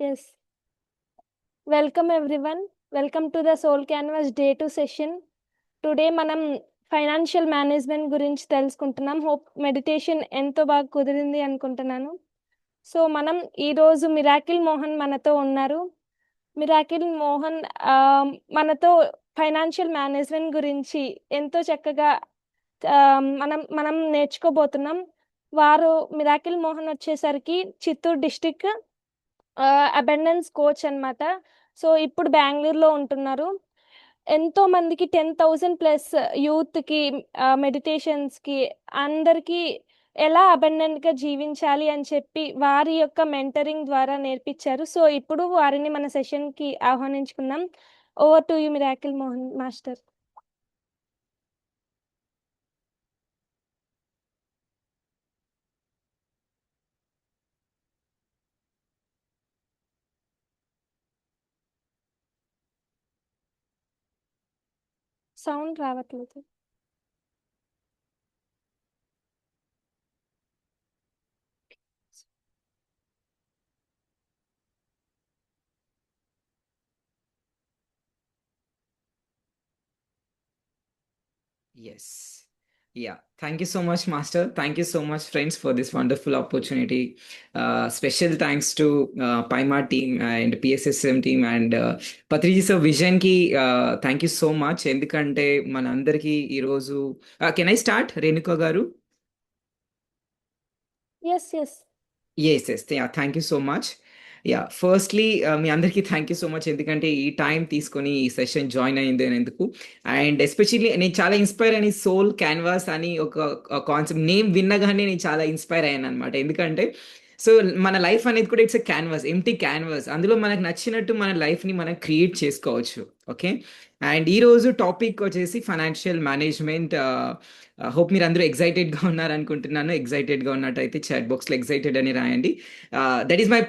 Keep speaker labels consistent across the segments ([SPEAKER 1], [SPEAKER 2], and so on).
[SPEAKER 1] Yes. Welcome everyone. Welcome to the Soul Canvas Day 2 session. Today మనం financial management గురించి తెలుసుకుంటున్నాం. Hope meditation ఎంతో బాగా కుదిరింది అనుకుంటున్నాను. సో మనం ఈరోజు మిరాకిల్ మోహన్ మనతో ఉన్నారు. మిరాకిల్ మోహన్ మనతో ఫైనాన్షియల్ మేనేజ్మెంట్ గురించి ఎంతో చక్కగా మనం నేర్చుకోబోతున్నాం. వారు మిరాకిల్ మోహన్ వచ్చేసరికి చిత్తూరు డిస్టిక్ అబండెన్స్ కోచ్ అన్నమాట. సో ఇప్పుడు బెంగళూరులో ఉంటున్నారు. ఎంతో మందికి 10,000 ప్లస్ యూత్కి మెడిటేషన్స్కి అందరికీ ఎలా అబండెంట్గా జీవించాలి అని చెప్పి వారి యొక్క మెంటరింగ్ ద్వారా నేర్పించారు. సో ఇప్పుడు వారిని మన సెషన్కి ఆహ్వానించుకుందాం. Over to you miracle Mohan master. Sound రావట్లేదు.
[SPEAKER 2] Yes. Yeah. Thank you so much, Master. Thank you so much, friends, for this wonderful opportunity. Special thanks to Paima team and PSSM team and Patriji sir vision ki thank you so much. ఎందుకంటే మన అందరికీ ఈరోజు can I start Renuka garu?
[SPEAKER 1] Yes yes
[SPEAKER 2] yes thank you so much. Firstly మీ అందరికీ thank you so much ఎందుకంటే ఈ time తీసుకొని ఈ సెషన్ జాయిన్ అయింది అనేందుకు. అండ్ ఎస్పెషల్లీ నేను చాలా ఇన్స్పైర్ అని సోల్ క్యాన్వాస్ అని ఒక కాన్సెప్ట్ నేమ్ విన్నగానే నేను చాలా ఇన్స్పైర్ అయ్యాను అనమాట. ఎందుకంటే సో మన లైఫ్ అనేది కూడా it's a canvas, empty canvas. అందులో మనకు నచ్చినట్టు మన లైఫ్ని మనం క్రియేట్ చేసుకోవచ్చు. ఓకే. అండ్ ఈరోజు టాపిక్ వచ్చేసి ఫైనాన్షియల్ మేనేజ్మెంట్. హోప్ మీరు అందరూ ఎక్సైటెడ్గా ఉన్నారు అనుకుంటున్నాను. ఎక్సైటెడ్గా ఉన్నట్టయితే చాట్ బాక్స్లో ఎక్సైటెడ్ అని రాయండి. దట్ ఈస్ మై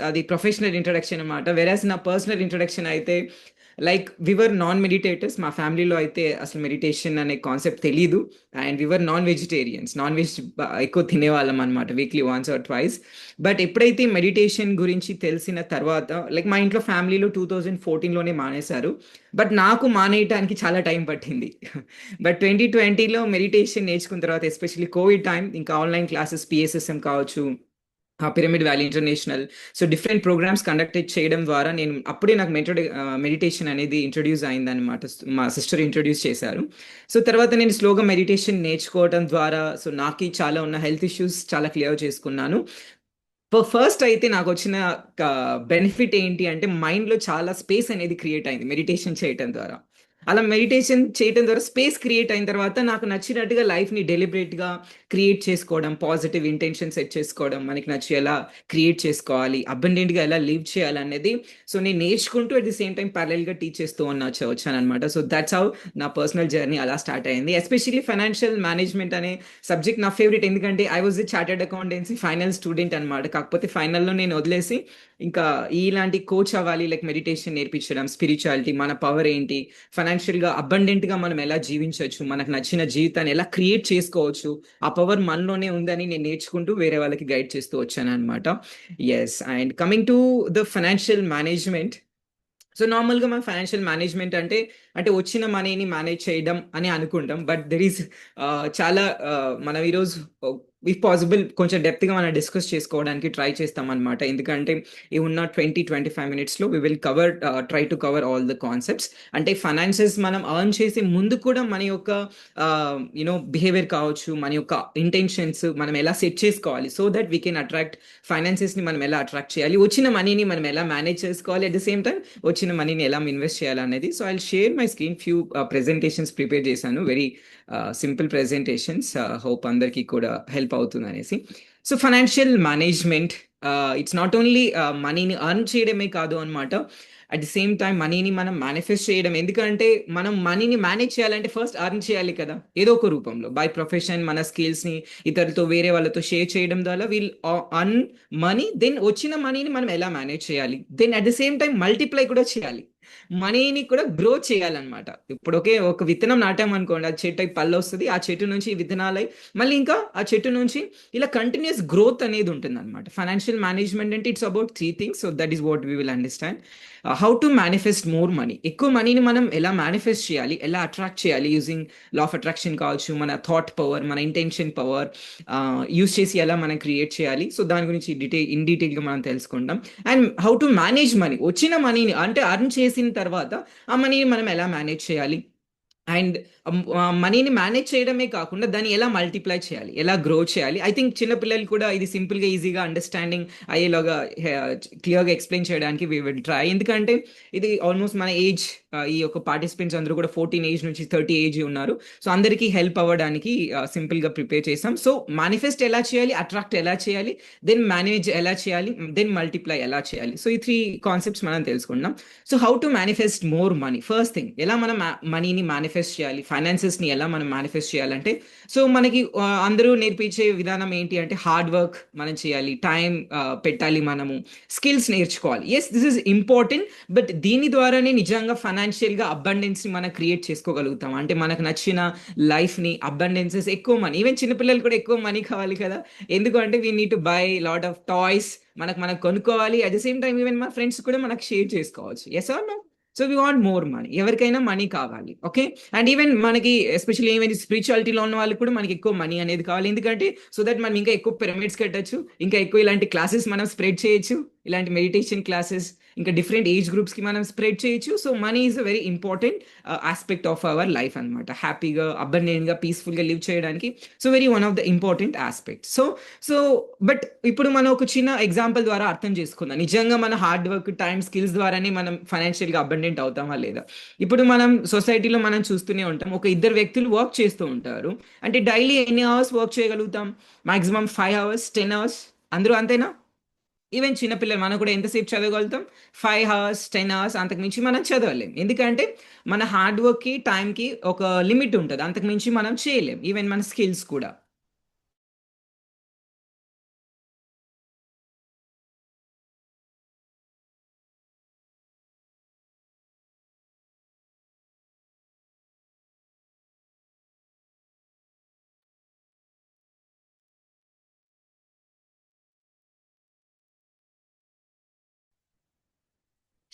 [SPEAKER 2] అది ప్రొఫెషనల్ ఇంట్రడక్షన్ అనమాట. వెరాస్ నా పర్సనల్ ఇంట్రడక్షన్ అయితే లైక్ వివర్ నాన్ మెడిటేటర్స్. మా ఫ్యామిలీలో అయితే అసలు మెడిటేషన్ అనే కాన్సెప్ట్ తెలీదు. And we were non vegetarians, non veg ఎక్కువ తినేవాళ్ళం అనమాట, weekly once or twice. But ఎప్పుడైతే మెడిటేషన్ గురించి తెలిసిన తర్వాత లైక్ మా ఇంట్లో ఫ్యామిలీలో 2014లోనే మానేశారు. బట్ నాకు మానేయటానికి చాలా టైం పట్టింది. బట్ 2020లో మెడిటేషన్ నేర్చుకున్న తర్వాత ఎస్పెషల్లీ కోవిడ్ టైం ఇంకా ఆన్లైన్ క్లాసెస్ పిఎస్ఎస్ఎం కావచ్చు, pyramid valley international, so different programs conduct చేయడం ద్వారా నేను అప్పుడే నాకు మెడిటేషన్ అనేది ఇంట్రడ్యూస్ అయిందనమాట. మా సిస్టర్ ఇంట్రడ్యూస్ చేశారు. సో తర్వాత నేను స్లోగా మెడిటేషన్ నేర్చుకోవడం ద్వారా సో నాకు చాలా ఉన్న హెల్త్ ఇష్యూస్ చాలా క్లియర్ చేసుకున్నాను. ఫస్ట్ అయితే నాకు వచ్చిన బెనిఫిట్ ఏంటి అంటే మైండ్లో చాలా స్పేస్ అనేది క్రియేట్ అయింది మెడిటేషన్ చేయటం ద్వారా. అలా మెడిటేషన్ చేయడం ద్వారా స్పేస్ క్రియేట్ అయిన తర్వాత నాకు నచ్చినట్టుగా లైఫ్ని డెలిబరేట్గా క్రియేట్ చేసుకోవడం, పాజిటివ్ ఇంటెన్షన్ సెట్ చేసుకోవడం, మనకి నచ్చి ఎలా క్రియేట్ చేసుకోవాలి, అబండెంట్గా ఎలా లివ్ చేయాలి అనేది సో నేను నేర్చుకుంటూ అట్ ది సేమ్ టైం ప్యారలల్గా టీచ్ చేస్తూ వచ్చాను అనమాట. సో దట్స్ హౌ నా పర్సనల్ జర్నీ అలా స్టార్ట్ అయింది. ఎస్పెషల్లీ ఫైనాన్షియల్ మేనేజ్మెంట్ అనే సబ్జెక్ట్ నా ఫేవరెట్. ఎందుకంటే I was a chartered accountancy final student అనమాట. కాకపోతే ఫైనల్లో నేను వదిలేసి ఇంకా ఇలాంటి కోచ్ అవ్వాలి, లైక్ మెడిటేషన్ నేర్పించడం, స్పిరిచువాలిటీ, మన పవర్ ఏంటి, ఫైనాన్షియల్గా అబండెంట్గా మనం ఎలా జీవించవచ్చు, మనకు నచ్చిన జీవితాన్ని ఎలా క్రియేట్ చేసుకోవచ్చు, ఆ పవర్ మనలోనే ఉందని నేను నేర్చుకుంటూ వేరే వాళ్ళకి గైడ్ చేస్తూ వచ్చాను అనమాట. Yes. And coming to the financial management. So నార్మల్గా మన ఫైనాన్షియల్ మేనేజ్మెంట్ అంటే అంటే వచ్చిన మనీని మేనేజ్ చేయడం అని అనుకుంటాం. బట్ దెర్ ఈస్ చాలా మనం ఈరోజు ఇఫ్ పాసిబుల్ కొంచెం డెప్త్గా మనం డిస్కస్ చేసుకోవడానికి ట్రై చేస్తాం అనమాట. ఎందుకంటే ఈ ఉన్న 20-25 మినిట్స్లో we will try to cover all the concepts. అంటే ఫైనాన్సెస్ మనం అర్న్ చేసే ముందు కూడా మన యొక్క బిహేవియర్ కావచ్చు, మన యొక్క ఇంటెన్షన్స్ మనం ఎలా సెట్ చేసుకోవాలి so that we can attract ఫైనాన్సెస్ని, మనం ఎలా అట్రాక్ట్ చేయాలి, వచ్చిన మనీని మనం ఎలా మేనేజ్ చేసుకోవాలి, అట్ ద సేమ్ టైం వచ్చిన మనీని ఎలా ఇన్వెస్ట్ చేయాలనేది. So I share my screen, few presentations prepare చేశాను, వెరీ సింపుల్ ప్రెజెంటేషన్స్. హోప్ అందరికీ కూడా హెల్ప్ అవుతుంది అనేసి. So financial management it's not only మనీని అర్న్ చేయడమే కాదు అనమాట, అట్ ది సేమ్ టైం మనీని మనం మేనిఫెస్ట్ చేయడం. ఎందుకంటే మనం మనీని మేనేజ్ చేయాలంటే ఫస్ట్ అర్న్ చేయాలి కదా, ఏదో ఒక రూపంలో, బై ప్రొఫెషన్, మన స్కిల్స్ని ఇతరులతో వేరే వాళ్ళతో షేర్ చేయడం ద్వారా వీల్ అర్న్ మనీ. దెన్ వచ్చిన మనీని మనం ఎలా మేనేజ్ చేయాలి, then at the same time multiply కూడా చేయాలి. మనీని కూడా గ్రో చేయాలన్నమాట. ఇప్పుడు ఒక విత్తనం నాటామనుకోండి, ఆ చెట్టు అయి పళ్ళు వస్తుంది, ఆ చెట్టు నుంచి విత్తనాలై మళ్ళీ ఇంకా ఆ చెట్టు నుంచి ఇలా కంటిన్యూస్ గ్రోత్ అనేది ఉంటుంది అనమాట. ఫైనాన్షియల్ మేనేజ్మెంట్ అంటే it's about 3 things. So that is what we will understand. How to manifest more money. ఎక్కువ మనీని మనం ఎలా మేనిఫెస్ట్ చేయాలి, ఎలా అట్రాక్ట్ చేయాలి, యూజింగ్ లా ఆఫ్ అట్రాక్షన్ కావచ్చు, మన థాట్ పవర్, మన ఇంటెన్షన్ పవర్ యూస్ చేసి ఎలా మనం క్రియేట్ చేయాలి. సో దాని గురించి ఇన్ డీటెయిల్గా మనం తెలుసుకుంటాం. And how to manage money. వచ్చిన మనీని అంటే అర్న్ చేసిన తర్వాత ఆ మనీని మనం ఎలా మేనేజ్ చేయాలి, అండ్ మనీని మేనేజ్ చేయడమే కాకుండా దాన్ని ఎలా మల్టిప్లై చేయాలి, ఎలా గ్రో చేయాలి. ఐ థింక్ చిన్నపిల్లలు కూడా ఇది సింపుల్గా ఈజీగా అండర్స్టాండింగ్ అయ్యేలాగా క్లియర్గా ఎక్స్ప్లెయిన్ చేయడానికి వీ విల్ ట్రై. ఎందుకంటే ఇది ఆల్మోస్ట్ మన ఏజ్, ఈ యొక్క పార్టిసిపెంట్స్ అందరూ కూడా 14 ఏజ్ నుంచి 30 ఏజ్ ఉన్నారు. సో అందరికీ హెల్ప్ అవ్వడానికి సింపుల్గా ప్రిపేర్ చేసాం. సో మేనిఫెస్ట్ ఎలా చేయాలి, అట్రాక్ట్ ఎలా చేయాలి, దెన్ మేనేజ్ ఎలా చేయాలి, దెన్ మల్టిప్లై ఎలా చేయాలి. సో ఈ 3 కాన్సెప్ట్స్ మనం తెలుసుకుందాం. So how to manifest more money. First thing, ఎలా మనం మనీని మేనిఫెస్ట్ చేయాలి, ఫైనాన్సెస్ని ఎలా మనం మేనిఫెస్ట్ చేయాలంటే, సో మనకి అందరూ నేర్పించే విధానం ఏంటి అంటే హార్డ్ వర్క్ మనం చేయాలి, టైం పెట్టాలి, మనము స్కిల్స్ నేర్చుకోవాలి. Yes, this is important. But దీని ద్వారానే నిజంగా ఫైనాన్షియల్గా అబండెన్స్ని మనం క్రియేట్ చేసుకోగలుగుతాం. అంటే మనకు నచ్చిన లైఫ్ని, అబండెన్సెస్, ఎక్కువ మనీ. ఈవెన్ చిన్నపిల్లలు కూడా ఎక్కువ మనీ కావాలి కదా. ఎందుకంటే we need to buy lot of toys. మనకు కొనుక్కోవాలి. At the same time even మా ఫ్రెండ్స్ కూడా మనకు షేర్ చేసుకోవచ్చు. Yes or no? So we want more money. ఎవరికైనా మనీ కావాలి. ఓకే. అండ్ ఈవెన్ మనకి ఎస్పెషల్లీ ఈవెన్ స్పిరిచువాలిటీలో ఉన్న వాళ్ళకి కూడా మనకి ఎక్కువ మనీ అనేది కావాలి. ఎందుకంటే సో దట్ మనం ఇంకా ఎక్కువ పిరమిడ్స్ కట్టచ్చు, ఇంకా ఎక్కువ ఇలాంటి క్లాసెస్ మనం స్ప్రెడ్ చేయొచ్చు, ఇలాంటి మెడిటేషన్ క్లాసెస్ ఇంకా డిఫరెంట్ ఏజ్ గ్రూప్స్కి మనం స్ప్రెడ్ చేయొచ్చు. So money is a very important aspect of our life అనమాట. హ్యాపీగా, అబండెంట్గా, పీస్ఫుల్గా లివ్ చేయడానికి. So very one of the important aspect. So but ఇప్పుడు మనం ఒక చిన్న ఎగ్జాంపుల్ ద్వారా అర్థం చేసుకుందాం, నిజంగా మన హార్డ్ వర్క్, టైం, స్కిల్స్ ద్వారానే మనం ఫైనాన్షియల్గా అబండెంట్ అవుతామా లేదా. ఇప్పుడు మనం సొసైటీలో మనం చూస్తూనే ఉంటాం, ఒక ఇద్దరు వ్యక్తులు వర్క్ చేస్తూ ఉంటారు. అంటే డైలీ ఎన్ని అవర్స్ వర్క్ చేయగలుగుతాం? Maximum 5 hours, 10 hours. అందరూ అంతేనా? ఈవెన్ చిన్నపిల్లలు మనం కూడా ఎంతసేపు చదవగలుగుతాం? 5 hours, 10 hours. అంతకుమించి మనం చదవలేం. ఎందుకంటే మన హార్డ్ వర్క్కి, టైంకి ఒక లిమిట్ ఉంటుంది. అంతకుమించి మనం చేయలేం. ఈవెన్ మన స్కిల్స్ కూడా.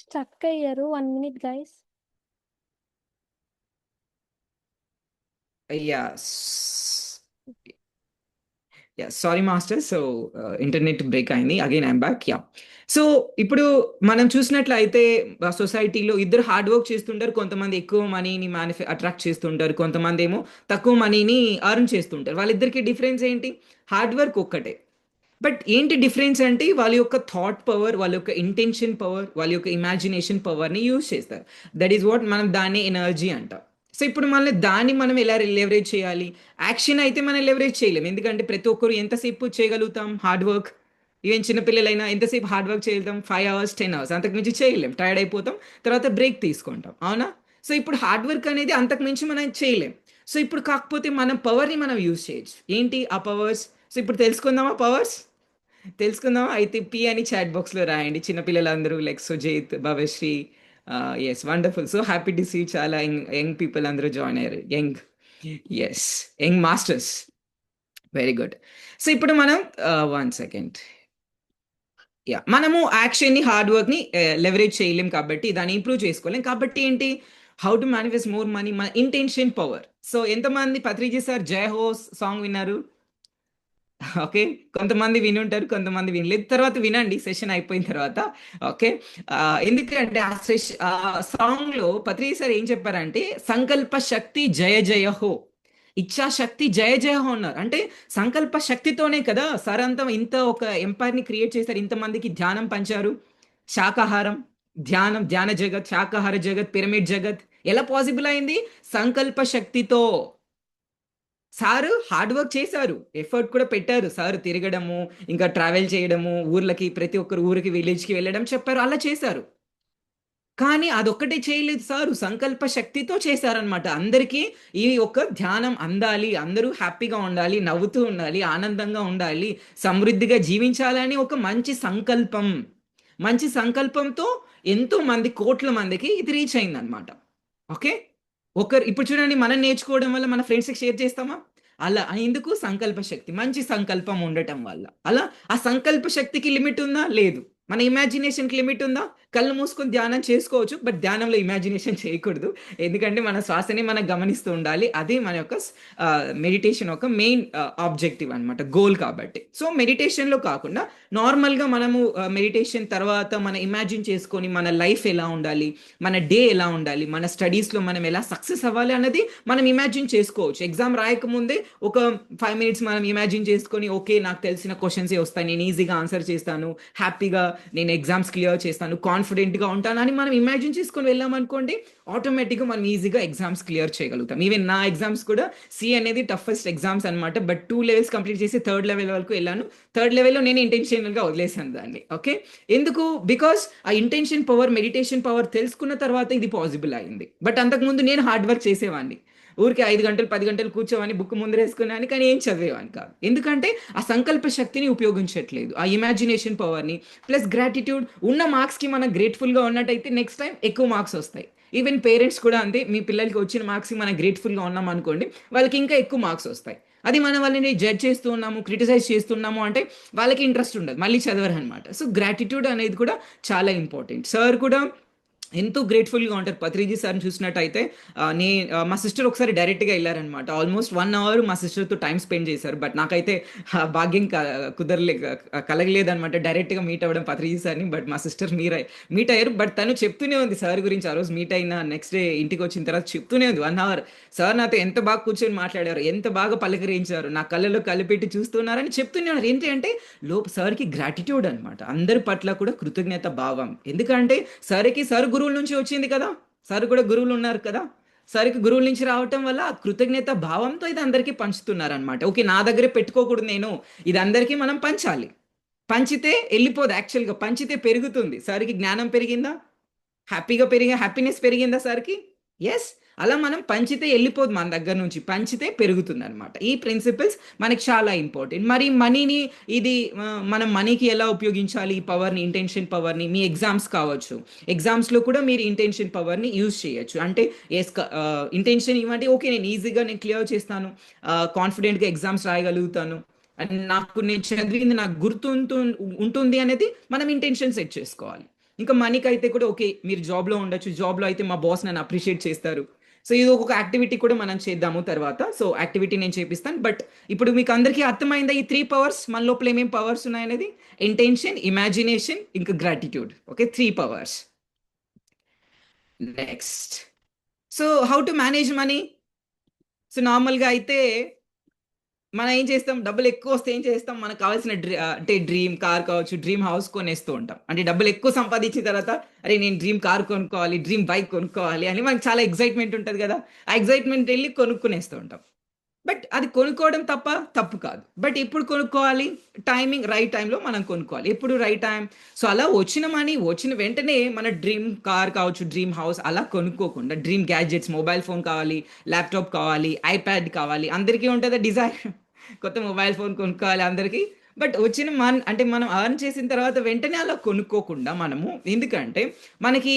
[SPEAKER 1] స్టక్ అయ్యారు. 1 minute guys.
[SPEAKER 2] Yeah sorry master. So internet break అయింది. Again I'm back. Yeah. So ఇప్పుడు మనం చూసినట్లయితే సొసైటీలో ఇద్దరు హార్డ్ వర్క్ చేస్తుంటారు. కొంతమంది ఎక్కువ మనీని అట్రాక్ట్ చేస్తుంటారు, కొంతమంది ఏమో తక్కువ మనీని అర్న్ చేస్తుంటారు. వాళ్ళిద్దరికి డిఫరెన్స్ ఏంటి? హార్డ్ వర్క్ ఒక్కటే. బట్ ఏంటి డిఫరెన్స్ అంటే వాళ్ళ యొక్క థాట్ పవర్, వాళ్ళ యొక్క ఇంటెన్షన్ పవర్, వాళ్ళ యొక్క ఇమాజినేషన్ పవర్ని యూజ్ చేస్తారు. దట్ ఈస్ వాట్ మనం దాన్ని ఎనర్జీ అంటాం. సో ఇప్పుడు దాన్ని మనం ఎలా లెవరేజ్ చేయాలి? యాక్షన్ అయితే మనం లెవరేజ్ చేయలేం. ఎందుకంటే ప్రతి ఒక్కరు ఎంతసేపు చేయగలుగుతాం హార్డ్ వర్క్? ఈవెన్ చిన్నపిల్లలైనా ఎంతసేపు హార్డ్ వర్క్ చేయగలుగుతాం? 5 hours, 10 hours. అంతకుమించి చేయలేం. టైర్డ్ అయిపోతాం, తర్వాత బ్రేక్ తీసుకుంటాం. అవునా? సో ఇప్పుడు హార్డ్ వర్క్ అనేది అంతకుమించి మనం చేయలేం. సో ఇప్పుడు కాకపోతే మనం పవర్ని మనం యూజ్ చేయొచ్చు. ఏంటి ఆ పవర్స్? సో ఇప్పుడు తెలుసుకుందామా పవర్స్? తెలుసుకుందాం. అయితే పి అని చాట్ బాక్స్లో రాయండి. చిన్నపిల్లలందరూ like Sujith, Bhavasri. Yes, wonderful. So happy to see చాలా యంగ్ పీపుల్ అందరూ జాయిన్ అయ్యారు. Yes, young masters. Very good. So ఇప్పుడు మనం 1 second. యా, మనము యాక్షన్ని, హార్డ్ వర్క్ని లెవరేజ్ చేయలేం కాబట్టి, దాన్ని ఇంప్రూవ్ చేసుకోలేం కాబట్టి ఏంటి, how to manifest more money, మన ఇంటెన్షన్ పవర్. సో ఎంతమంది పత్రిజీ సార్ జై హో సాంగ్ విన్నారు? ఓకే. కొంతమంది వినుంటారు, కొంతమంది వినలేదు. తర్వాత వినండి సెషన్ అయిపోయిన తర్వాత. ఓకే. ఎందుకంటే ఆ సాంగ్లో పత్రి సార్ ఏం చెప్పారంటే, సంకల్ప శక్తి జయ జయ హో, ఇచ్ఛాశక్తి జయ జయ హో అన్నారు. అంటే సంకల్ప శక్తితోనే కదా సార్ అంతా ఇంత ఒక ఎంపైర్ని క్రియేట్ చేశారు, ఇంతమందికి ధ్యానం పంచారు. శాకాహారం, ధ్యానం, ధ్యాన జగత్, శాకాహార జగత్, పిరమిడ్ జగత్ ఎలా పాసిబుల్ అయింది? సంకల్ప శక్తితో. సారు హార్డ్ వర్క్ చేశారు, ఎఫర్ట్ కూడా పెట్టారు. సార్ తిరగడము, ఇంకా ట్రావెల్ చేయడము, ఊర్లకి, ప్రతి ఒక్కరు ఊరికి, విలేజ్కి వెళ్ళడం చెప్పారు, అలా చేశారు. కానీ అదొక్కటే చేయలేదు సారు, సంకల్ప శక్తితో చేశారనమాట. అందరికీ ఈ ఒక్క ధ్యానం అందాలి, అందరూ హ్యాపీగా ఉండాలి, నవ్వుతూ ఉండాలి, ఆనందంగా ఉండాలి, సమృద్ధిగా జీవించాలని ఒక మంచి సంకల్పం. మంచి సంకల్పంతో ఎంతో మంది కోట్ల మందికి ఇది రీచ్ అయిందనమాట. ఓకే. ఒకరు ఇప్పుడు చూడండి, మనం నేర్చుకోవడం వల్ల మన ఫ్రెండ్స్‌కి షేర్ చేస్తామా? అలా ఎందుకు? సంకల్ప శక్తి. మంచి సంకల్పం ఉండటం వల్ల. అలా ఆ సంకల్ప శక్తికి లిమిట్ ఉందా? లేదు. మన ఇమాజినేషన్‌కి లిమిట్ ఉందా? కళ్ళు మూసుకొని ధ్యానం చేసుకోవచ్చు. బట్ ధ్యానంలో ఇమాజినేషన్ చేయకూడదు. ఎందుకంటే మన శ్వాసని మనం గమనిస్తూ ఉండాలి. అది మన యొక్క మెడిటేషన్ ఒక మెయిన్ ఆబ్జెక్టివ్ అనమాట. గోల్ కాబట్టి. సో మెడిటేషన్‌లో కాకుండా నార్మల్‌గా మనము మెడిటేషన్ తర్వాత మనం ఇమాజిన్ చేసుకొని మన లైఫ్ ఎలా ఉండాలి? మన డే ఎలా ఉండాలి? మన స్టడీస్‌లో మనం ఎలా సక్సెస్ అవ్వాలి అన్నది మనం ఇమాజిన్ చేసుకోవచ్చు. ఎగ్జామ్ రాయకముందే ఒక 5 మినిట్స్ మనం ఇమాజిన్ చేసుకొని, ఓకే, నాకు తెలిసిన క్వెషన్సే వస్తాయి. నేను ఈజీగా ఆన్సర్ చేస్తాను. హ్యాపీగా నేను ఎగ్జామ్స్ క్లియర్ చేస్తాను. కాన్ఫిడెంట్‌గా ఉంటాను అని మనం ఇమాజిన్ చేసుకొని వెళ్ళామనుకోండి, ఆటోమేటిక్‌గా మనం ఈజీగా ఎగ్జామ్స్ క్లియర్ చేయగలుగుతాం. ఈవెన్ నా ఎగ్జామ్స్ కూడా అనేది టఫెస్ట్ ఎగ్జామ్స్ అనమాట. బట్ 2 లెవెల్స్ కంప్లీట్ చేసి థర్డ్ లెవెల్ వరకు వెళ్ళాను. థర్డ్ లెవెల్‌లో నేను ఇంటెన్షనల్‌గా వదిలేసాను దాన్ని. ఓకే. ఎందుకు? బికాస్ ఆ ఇంటెన్షన్ పవర్, మెడిటేషన్ పవర్ తెలుసుకున్న తర్వాత ఇది పాసిబుల్ అయింది. బట్ అంతకుముందు నేను హార్డ్ వర్క్ చేసేవాడిని. ఊరికే 5 గంటలు, 10 గంటలు కూర్చోవాడిని, బుక్ ముందరేసుకునేవాడిని, కానీ ఏం చదివేవాడిని కాదు. ఎందుకంటే ఆ సంకల్ప శక్తిని ఉపయోగించట్లేదు. ఆ ఇమాజినేషన్ పవర్‌ని ప్లస్ గ్రాటిట్యూడ్ ఉన్న మార్క్స్‌కి మనం గ్రేట్‌ఫుల్‌గా ఉన్నట్టయితే నెక్స్ట్ టైమ్ ఎక్కువ మార్క్స్ వస్తాయి. ఈవెన్ పేరెంట్స్ కూడా అంతే. మీ పిల్లలకి వచ్చిన మార్క్స్‌కి మనం గ్రేట్‌ఫుల్‌గా ఉన్నామనుకోండి, వాళ్ళకి ఇంకా ఎక్కువ మార్క్స్ వస్తాయి. అది మనం వాళ్ళని జడ్జ్ చేస్తూ ఉన్నాము, క్రిటిసైజ్ చేస్తున్నాము అంటే వాళ్ళకి ఇంట్రెస్ట్ ఉండదు. మళ్ళీ చదవరనమాట. సో గ్రాటిట్యూడ్ అనేది కూడా చాలా ఇంపార్టెంట్. సార్ కూడా ఎంతో గ్రేట్‌ఫుల్‌గా ఉంటారు. పత్రిజీ సార్‌ని చూసినట్టయితే మా సిస్టర్ ఒకసారి డైరెక్ట్‌గా ఎళ్లారనమాట. ఆల్‌మోస్ట్ 1 అవర్ మా సిస్టర్‌తో టైమ్ స్పెండ్ చేశారు. బట్ నాకైతే ఆ భాగ్యం కలగలేదనమాట డైరెక్ట్‌గా మీట్ అవ్వడం పత్రిజీ సార్‌ని. బట్ మా సిస్టర్ మీట్ అయ్యారు. బట్ తను చెప్తూనే ఉంది సార్ గురించి. ఆ రోజు మీట్ అయిన నెక్స్ట్ డే ఇంటికొచ్చిన తర్వాత చెప్తూనే ఉంది 1 అవర్. సార్ నాతో ఎంత బాగా కూర్చొని మాట్లాడారు, ఎంత బాగా పలకరించారు, నా కళ్ళలో కళ్ళు పెట్టి చూస్తున్నారని చెప్తూనే ఉన్నారు. ఏంటి అంటే సార్‌కి గ్రాటిట్యూడ్ అనమాట. అందరి పట్ల కూడా కృతజ్ఞత భావం. ఎందుకంటే సార్ గురువుల నుంచి వచ్చింది కదా! సార్ కూడా గురువులు ఉన్నారు కదా! సార్‌కి గురువుల నుంచి రావటం వల్ల ఆ కృతజ్ఞత భావంతో ఇది అందరికీ పంచుతున్నారనమాట. ఓకే, నా దగ్గరే పెట్టుకోకూడదు నేను. ఇది అందరికీ మనం పంచాలి. పంచితే ఎళ్ళిపోదు యాక్చువల్‌గా. పంచితే పెరుగుతుంది. సార్‌కి జ్ఞానం పెరిగిందా? హ్యాపీనెస్ పెరిగిందా సార్‌కి? యెస్. అలా మనం పంచితే ఎళ్ళిపోదు మన దగ్గర నుంచి. పంచితే పెరుగుతుందనమాట. ఈ ప్రిన్సిపల్స్ మనకి చాలా ఇంపార్టెంట్. మరి మనీని మనం మనీకి ఎలా ఉపయోగించాలి? ఈ పవర్‌ని, ఇంటెన్షన్ పవర్‌ని మీ ఎగ్జామ్స్ కావచ్చు. ఎగ్జామ్స్‌లో కూడా మీరు ఇంటెన్షన్ పవర్‌ని యూజ్ చేయొచ్చు. అంటే ఇంటెన్షన్ ఇవ్వండి. ఓకే, నేను క్లియర్ చేస్తాను. కాన్ఫిడెంట్‌గా ఎగ్జామ్స్ రాయగలుగుతాను. అండ్ నేను చదివింది నాకు ఉంటుంది అనేది మనం ఇంటెన్షన్ సెట్ చేసుకోవాలి. ఇంకా మనీకైతే కూడా ఓకే, మీరు జాబ్‌లో ఉండొచ్చు. జాబ్‌లో అయితే మా బాస్ నన్ను అప్రిషియేట్ చేస్తారు. సో ఇది ఒక యాక్టివిటీ కూడా మనం చేద్దాము తర్వాత. సో యాక్టివిటీ నేను చేపిస్తాను. బట్ ఇప్పుడు మీకు అందరికీ అర్థమైందా ఈ 3 పవర్స్ మన లోపల ఏమేం పవర్స్ ఉన్నాయనేది? ఇంటెన్షన్, ఇమాజినేషన్, ఇంకా gratitude. Okay, 3 powers. Next. So how to manage money? So నార్మల్‌గా అయితే మనం ఏం చేస్తాం? డబ్బులెక్కువొస్తే ఏం చేస్తాం? మనకు కావాల్సిన అంటే డ్రీమ్ కార్ కావచ్చు, డ్రీమ్ హౌస్ కొనేస్తూ ఉంటాం. అంటే డబ్బులెక్కువ సంపాదించిన తర్వాత, అరే! నేను డ్రీమ్ కార్ కొనుక్కోవాలి, డ్రీమ్ బైక్ కొనుక్కోవాలి అని మనకు చాలా ఎక్సైట్‌మెంట్ ఉంటది గదా! ఆ ఎక్సైట్‌మెంట్ ఎళ్లి కొనుక్కునేస్తూ ఉంటాం. బట్ అది కొనుక్కోవడం తప్పు కాదు. బట్ ఎప్పుడు కొనుక్కోవాలి? రైట్ టైమ్‌లో మనం కొనుక్కోవాలి. ఎప్పుడు రైట్ టైమ్? సో అలా వచ్చిన మనీ వచ్చిన వెంటనే మన డ్రీమ్ కార్ కావచ్చు, డ్రీమ్ హౌస్ అలా కొనుక్కోకుండా డ్రీమ్ గ్యాడ్జెట్స్, మొబైల్ ఫోన్ కావాలి, ల్యాప్‌టాప్ కావాలి, ఐప్యాడ్ కావాలి. అందరికీ ఉంటదా డిజైర్? కొత్త మొబైల్ ఫోన్ కొనుక్కోవాలి అందరికీ. బట్ వచ్చిన అంటే మనం ఎర్న్ చేసిన తర్వాత వెంటనే అలా కొనుక్కోకుండా మనము, ఎందుకంటే మనకి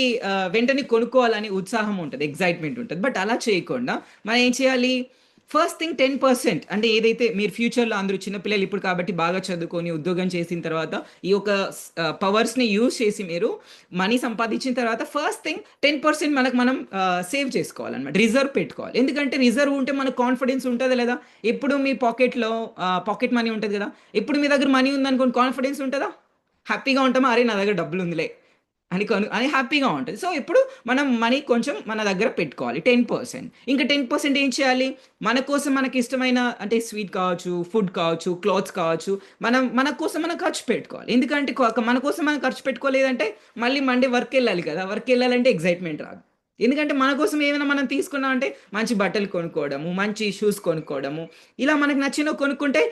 [SPEAKER 2] వెంటనే కొనుక్కోవాలని ఉత్సాహం ఉంటది. ఎక్సైట్‌మెంట్ ఉంటది. బట్ అలా చేయకుండా మనం ఏం చేయాలి? ఫస్ట్ థింగ్ 10% అంటే ఏదైతే మీరు ఫ్యూచర్‌లో అందరూ చిన్న పిల్లలు ఇప్పుడు కాబట్టి బాగా చదువుకొని ఉద్యోగం చేసిన తర్వాత ఈ యొక్క పవర్స్‌ని యూజ్ చేసి మీరు మనీ సంపాదించిన తర్వాత ఫస్ట్ థింగ్ 10% మనం సేవ్ చేసుకోవాలన్నమాట. రిజర్వ్ పెట్టుకోవాలి. ఎందుకంటే రిజర్వ్ ఉంటే మనకు కాన్ఫిడెన్స్ ఉంటదా లేదా? ఎప్పుడు మీ పాకెట్‌లో పాకెట్ మనీ ఉంటది కదా! ఎప్పుడు మీ దగ్గర మనీ ఉందనుకోండి కాన్ఫిడెన్స్ ఉంటదా? హ్యాపీగా ఉంటామా? అరే! నా దగ్గర డబ్బులుందిలే అని హ్యాపీగా ఉంటది. సో, ఇప్పుడు మనం మనీ కొంచెం మన దగ్గర పెట్టుకోవాలి 10%. ఇంకా 10% ఏం చేయాలి? మన కోసం మనకిష్టమైన అంటే స్వీట్ కావచ్చు, ఫుడ్ కావచ్చు, క్లాత్స్ కావచ్చు. మన కోసం మనం ఖర్చు పెట్టుకోవాలి. ఎందుకంటే మన కోసం మనం ఖర్చు పెట్టుకోలేదంటే మళ్ళీ మండే వర్క్‌కెళ్ళాలి కదా! వర్క్‌కెళ్ళాలంటే ఎక్సైట్‌మెంట్ రాదు. ఎందుకంటే మన కోసం ఏమైనా మనం తీసుకున్నామంటే మంచి బట్టలు కొనుక్కోవడము, మంచి షూస్ కొనుక్కోవడము. ఇలా మనకు నచ్చినవి కొనుక్కుంటే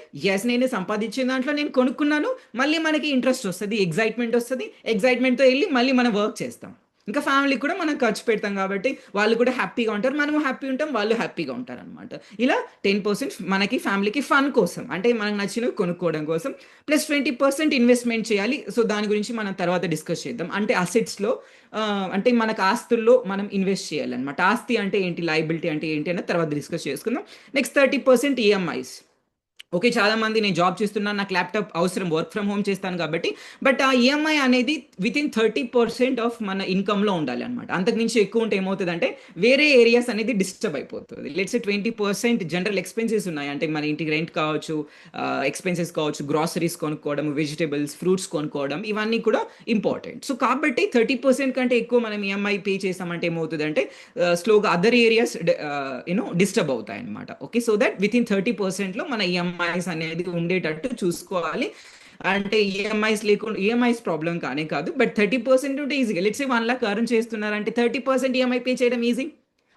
[SPEAKER 2] నేను సంపాదించిన దాంట్లో నేను కొనుక్కున్నాను. మళ్ళీ మనకి ఇంట్రెస్ట్ వస్తది. ఎక్సైట్‌మెంట్ వస్తది. ఎక్సైట్‌మెంట్‌తో ఎళ్లి మళ్ళీ మనం వర్క్ చేస్తాం. ఇంకా ఫ్యామిలీకి కూడా మనం ఖర్చు పెడతాం కాబట్టి వాళ్ళు కూడా హ్యాపీగా ఉంటారు, మనము హ్యాపీ ఉంటాం, వాళ్ళు హ్యాపీగా ఉంటారు అనమాట. ఇలా 10% మనకి ఫ్యామిలీకి ఫన్ కోసం, అంటే మనకు నచ్చినవి కొనుక్కోవడం కోసం, ప్లస్ 20% ఇన్వెస్ట్మెంట్ చేయాలి. సో దాని గురించి మనం తర్వాత డిస్కస్ చేద్దాం. అంటే అసెట్స్లో, అంటే మనకు ఆస్తుల్లో మనం ఇన్వెస్ట్ చేయాలన్నమాట. ఆస్తి అంటే ఏంటి, లైబిలిటీ అంటే ఏంటి అనేది తర్వాత డిస్కస్ చేసుకుందాం. Next 30% EMIs. ఓకే, చాలా మంది నేను జాబ్ చేస్తున్నాను, నాకు ల్యాప్టాప్ అవసరం, వర్క్ ఫ్రమ్ హోమ్ చేస్తాను కాబట్టి, బట్ ఆ ఈఎంఐ అనేది వితిన్ 30% ఆఫ్ మన ఇన్కమ్లో ఉండాలి అనమాట. అంతకుమించి ఎక్కువ ఉంటే ఏమవుతుందంటే వేరే ఏరియాస్ అనేది డిస్టర్బ్ అయిపోతుంది. లెట్స్ 20% జనరల్ ఎక్స్పెన్సెస్ ఉన్నాయి, అంటే మన ఇంటికి రెంట్ కావచ్చు, ఎక్స్పెన్సెస్ కావచ్చు, గ్రాసరీస్ కొనుక్కోవడం, వెజిటేబుల్స్, ఫ్రూట్స్ కొనుక్కోవడం, ఇవన్నీ కూడా ఇంపార్టెంట్. సో కాబట్టి 30% కంటే ఎక్కువ మనం ఈఎంఐ పే చేసామంటే ఏమవుతుందంటే స్లోగా అదర్ ఏరియాస్ డిస్టర్బ్ అవుతాయి అనమాట. Okay, so that with in 30%లో మన ఈఎంఐస్ అనేది ఉండేటట్టు చూసుకోవాలి. అంటే ఈఎంఐస్ లేకుండా, ఈఎంఐస్ ప్రాబ్లం కానే కాదు, బట్ 30% ఉంటే ఈజీగా. లెట్స్ 1 lakh అర్న్ చేస్తున్నారంటే 30% ఈఎంఐ పే చేయడం ఈజీ.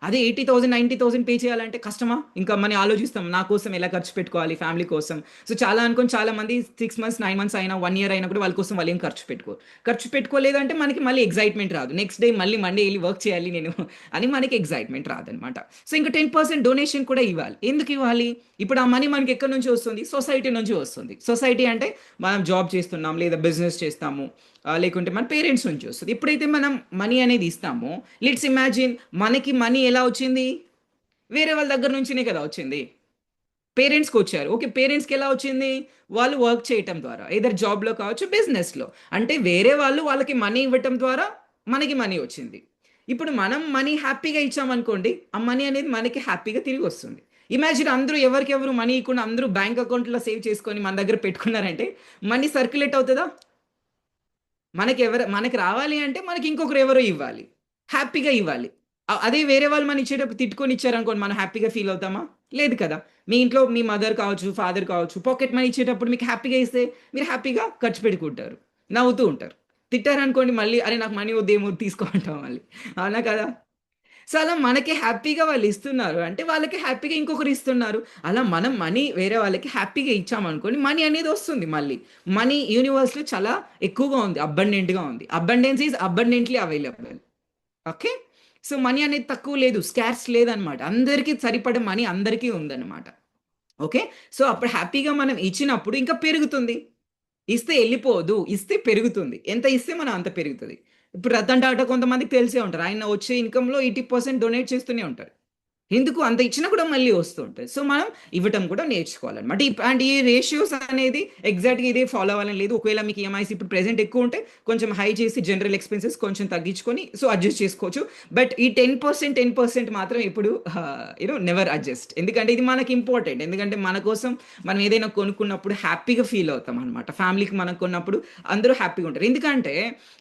[SPEAKER 2] అదే 80,000 90,000 పే చేయాలంటే కష్టమా? ఇంకా మనం ఆలోచిస్తాం నా కోసం ఎలా ఖర్చు పెట్టుకోవాలి, ఫ్యామిలీ కోసం. సో చాలా అనుకోని చాలా మంది 6 months 9 months అయినా 1 year అయినా కూడా వాళ్ళ కోసం వాళ్ళు ఏం ఖర్చు పెట్టుకోలేదంటే మనకి మళ్ళీ ఎగ్జైట్మెంట్ రాదు. నెక్స్ట్ డే మళ్ళీ మండే వెళ్ళి వర్క్ చేయాలి నేను అని మనకి ఎగ్జైట్మెంట్ రాదనమాట. సో ఇంకా 10% డొనేషన్ కూడా ఇవ్వాలి. ఎందుకు ఇవ్వాలి? ఇప్పుడు ఆ మనీ మనకి ఎక్కడి నుంచి వస్తుంది? సొసైటీ నుంచి వస్తుంది. సొసైటీ అంటే మనం జాబ్ చేస్తున్నాం లేదా బిజినెస్ చేస్తాము, లేకుంటే మన పేరెంట్స్ నుంచి వస్తుంది. ఎప్పుడైతే మనం మనీ అనేది ఇస్తామో, లెట్స్ ఇమాజిన్ మనకి మనీ ఎలా వచ్చింది? వేరే వాళ్ళ దగ్గర నుంచినే కదా వచ్చింది. పేరెంట్స్కి వచ్చారు. ఓకే, పేరెంట్స్కి ఎలా వచ్చింది? వాళ్ళు వర్క్ చేయటం ద్వారా, ఏదర్ జాబ్లో కావచ్చు, బిజినెస్లో. అంటే వేరే వాళ్ళు వాళ్ళకి మనీ ఇవ్వటం ద్వారా మనకి మనీ వచ్చింది. ఇప్పుడు మనం మనీ హ్యాపీగా ఇచ్చామనుకోండి, ఆ మనీ అనేది మనకి హ్యాపీగా తిరిగి వస్తుంది. ఇమాజిన్ అందరూ ఎవరికెవరు మనీ ఇవ్వకుండా అందరూ బ్యాంక్ అకౌంట్లో సేవ్ చేసుకొని మన దగ్గర పెట్టుకున్నారంటే మనీ సర్క్యులేట్ అవుతుందా? మనకి రావాలి అంటే మనకి ఇంకొకరు ఎవరో ఇవ్వాలి, హ్యాపీగా ఇవ్వాలి. అదే వేరే వాళ్ళు మనం ఇచ్చేటప్పుడు తిట్టుకొని ఇచ్చారనుకోండి, మనం హ్యాపీగా ఫీల్ అవుతామా? లేదు కదా. మీ ఇంట్లో మీ మదర్ కావచ్చు, ఫాదర్ కావచ్చు, పాకెట్ మనీ ఇచ్చేటప్పుడు మీకు హ్యాపీగా ఇస్తే మీరు హ్యాపీగా ఖర్చు పెట్టుకుంటారు, నవ్వుతూ ఉంటారు. తిట్టారనుకోండి మళ్ళీ, అరే నాకు మనీ వద్దేమో తీసుకోమంటాం మళ్ళీ. అవునా కదా? సో అలా మనకి హ్యాపీగా వాళ్ళు ఇస్తున్నారు అంటే వాళ్ళకి హ్యాపీగా ఇంకొకరు ఇస్తున్నారు. అలా మనం మనీ వేరే వాళ్ళకి హ్యాపీగా ఇచ్చామనుకోండి, మనీ అనేది వస్తుంది మళ్ళీ. మనీ యూనివర్స్లో చాలా ఎక్కువగా ఉంది, అబండెంట్గా ఉంది. Abundance is abundantly available. Okay, so money అనేది తక్కువ లేదు, స్కార్స్ లేదనమాట. అందరికీ సరిపడే మనీ అందరికీ ఉందన్నమాట. ఓకే, సో అప్పుడు హ్యాపీగా మనం ఇచ్చినప్పుడు ఇంకా పెరుగుతుంది. ఇస్తే వెళ్ళిపోదు, ఇస్తే పెరుగుతుంది. ఎంత ఇస్తే మనం అంత పెరుగుతుంది. ఇప్పుడు రతన్ టాటా కొంతమందికి తెలిసే ఉంటారు, ఆయన వచ్చే ఇన్కంలో 80% డొనేట్ చేస్తూనే ఉంటారు. ఎందుకు? అంత ఇచ్చినా కూడా మళ్ళీ వస్తూ ఉంటాయి. సో మనం ఇవ్వటం కూడా నేర్చుకోవాలన్నమాట. అండ్ ఈ రేషియోస్ అనేది ఎగ్జాక్ట్గా ఇదే ఫాలో అవ్వాలని లేదు. ఒకవేళ మీకు ఈఎంఐస్ ఇప్పుడు ప్రెసెంట్ ఎక్కువ ఉంటే కొంచెం హై చేసి జనరల్ ఎక్స్పెన్సెస్ కొంచెం తగ్గించుకొని సో అడ్జస్ట్ చేసుకోవచ్చు. బట్ ఈ 10% మాత్రం ఇప్పుడు నెవర్ అడ్జస్ట్. ఎందుకంటే ఇది మనకి ఇంపార్టెంట్. ఎందుకంటే మన కోసం మనం ఏదైనా కొనుక్కున్నప్పుడు హ్యాపీగా ఫీల్ అవుతాం అనమాట. ఫ్యామిలీకి మనం కొన్నప్పుడు అందరూ హ్యాపీగా ఉంటారు. ఎందుకంటే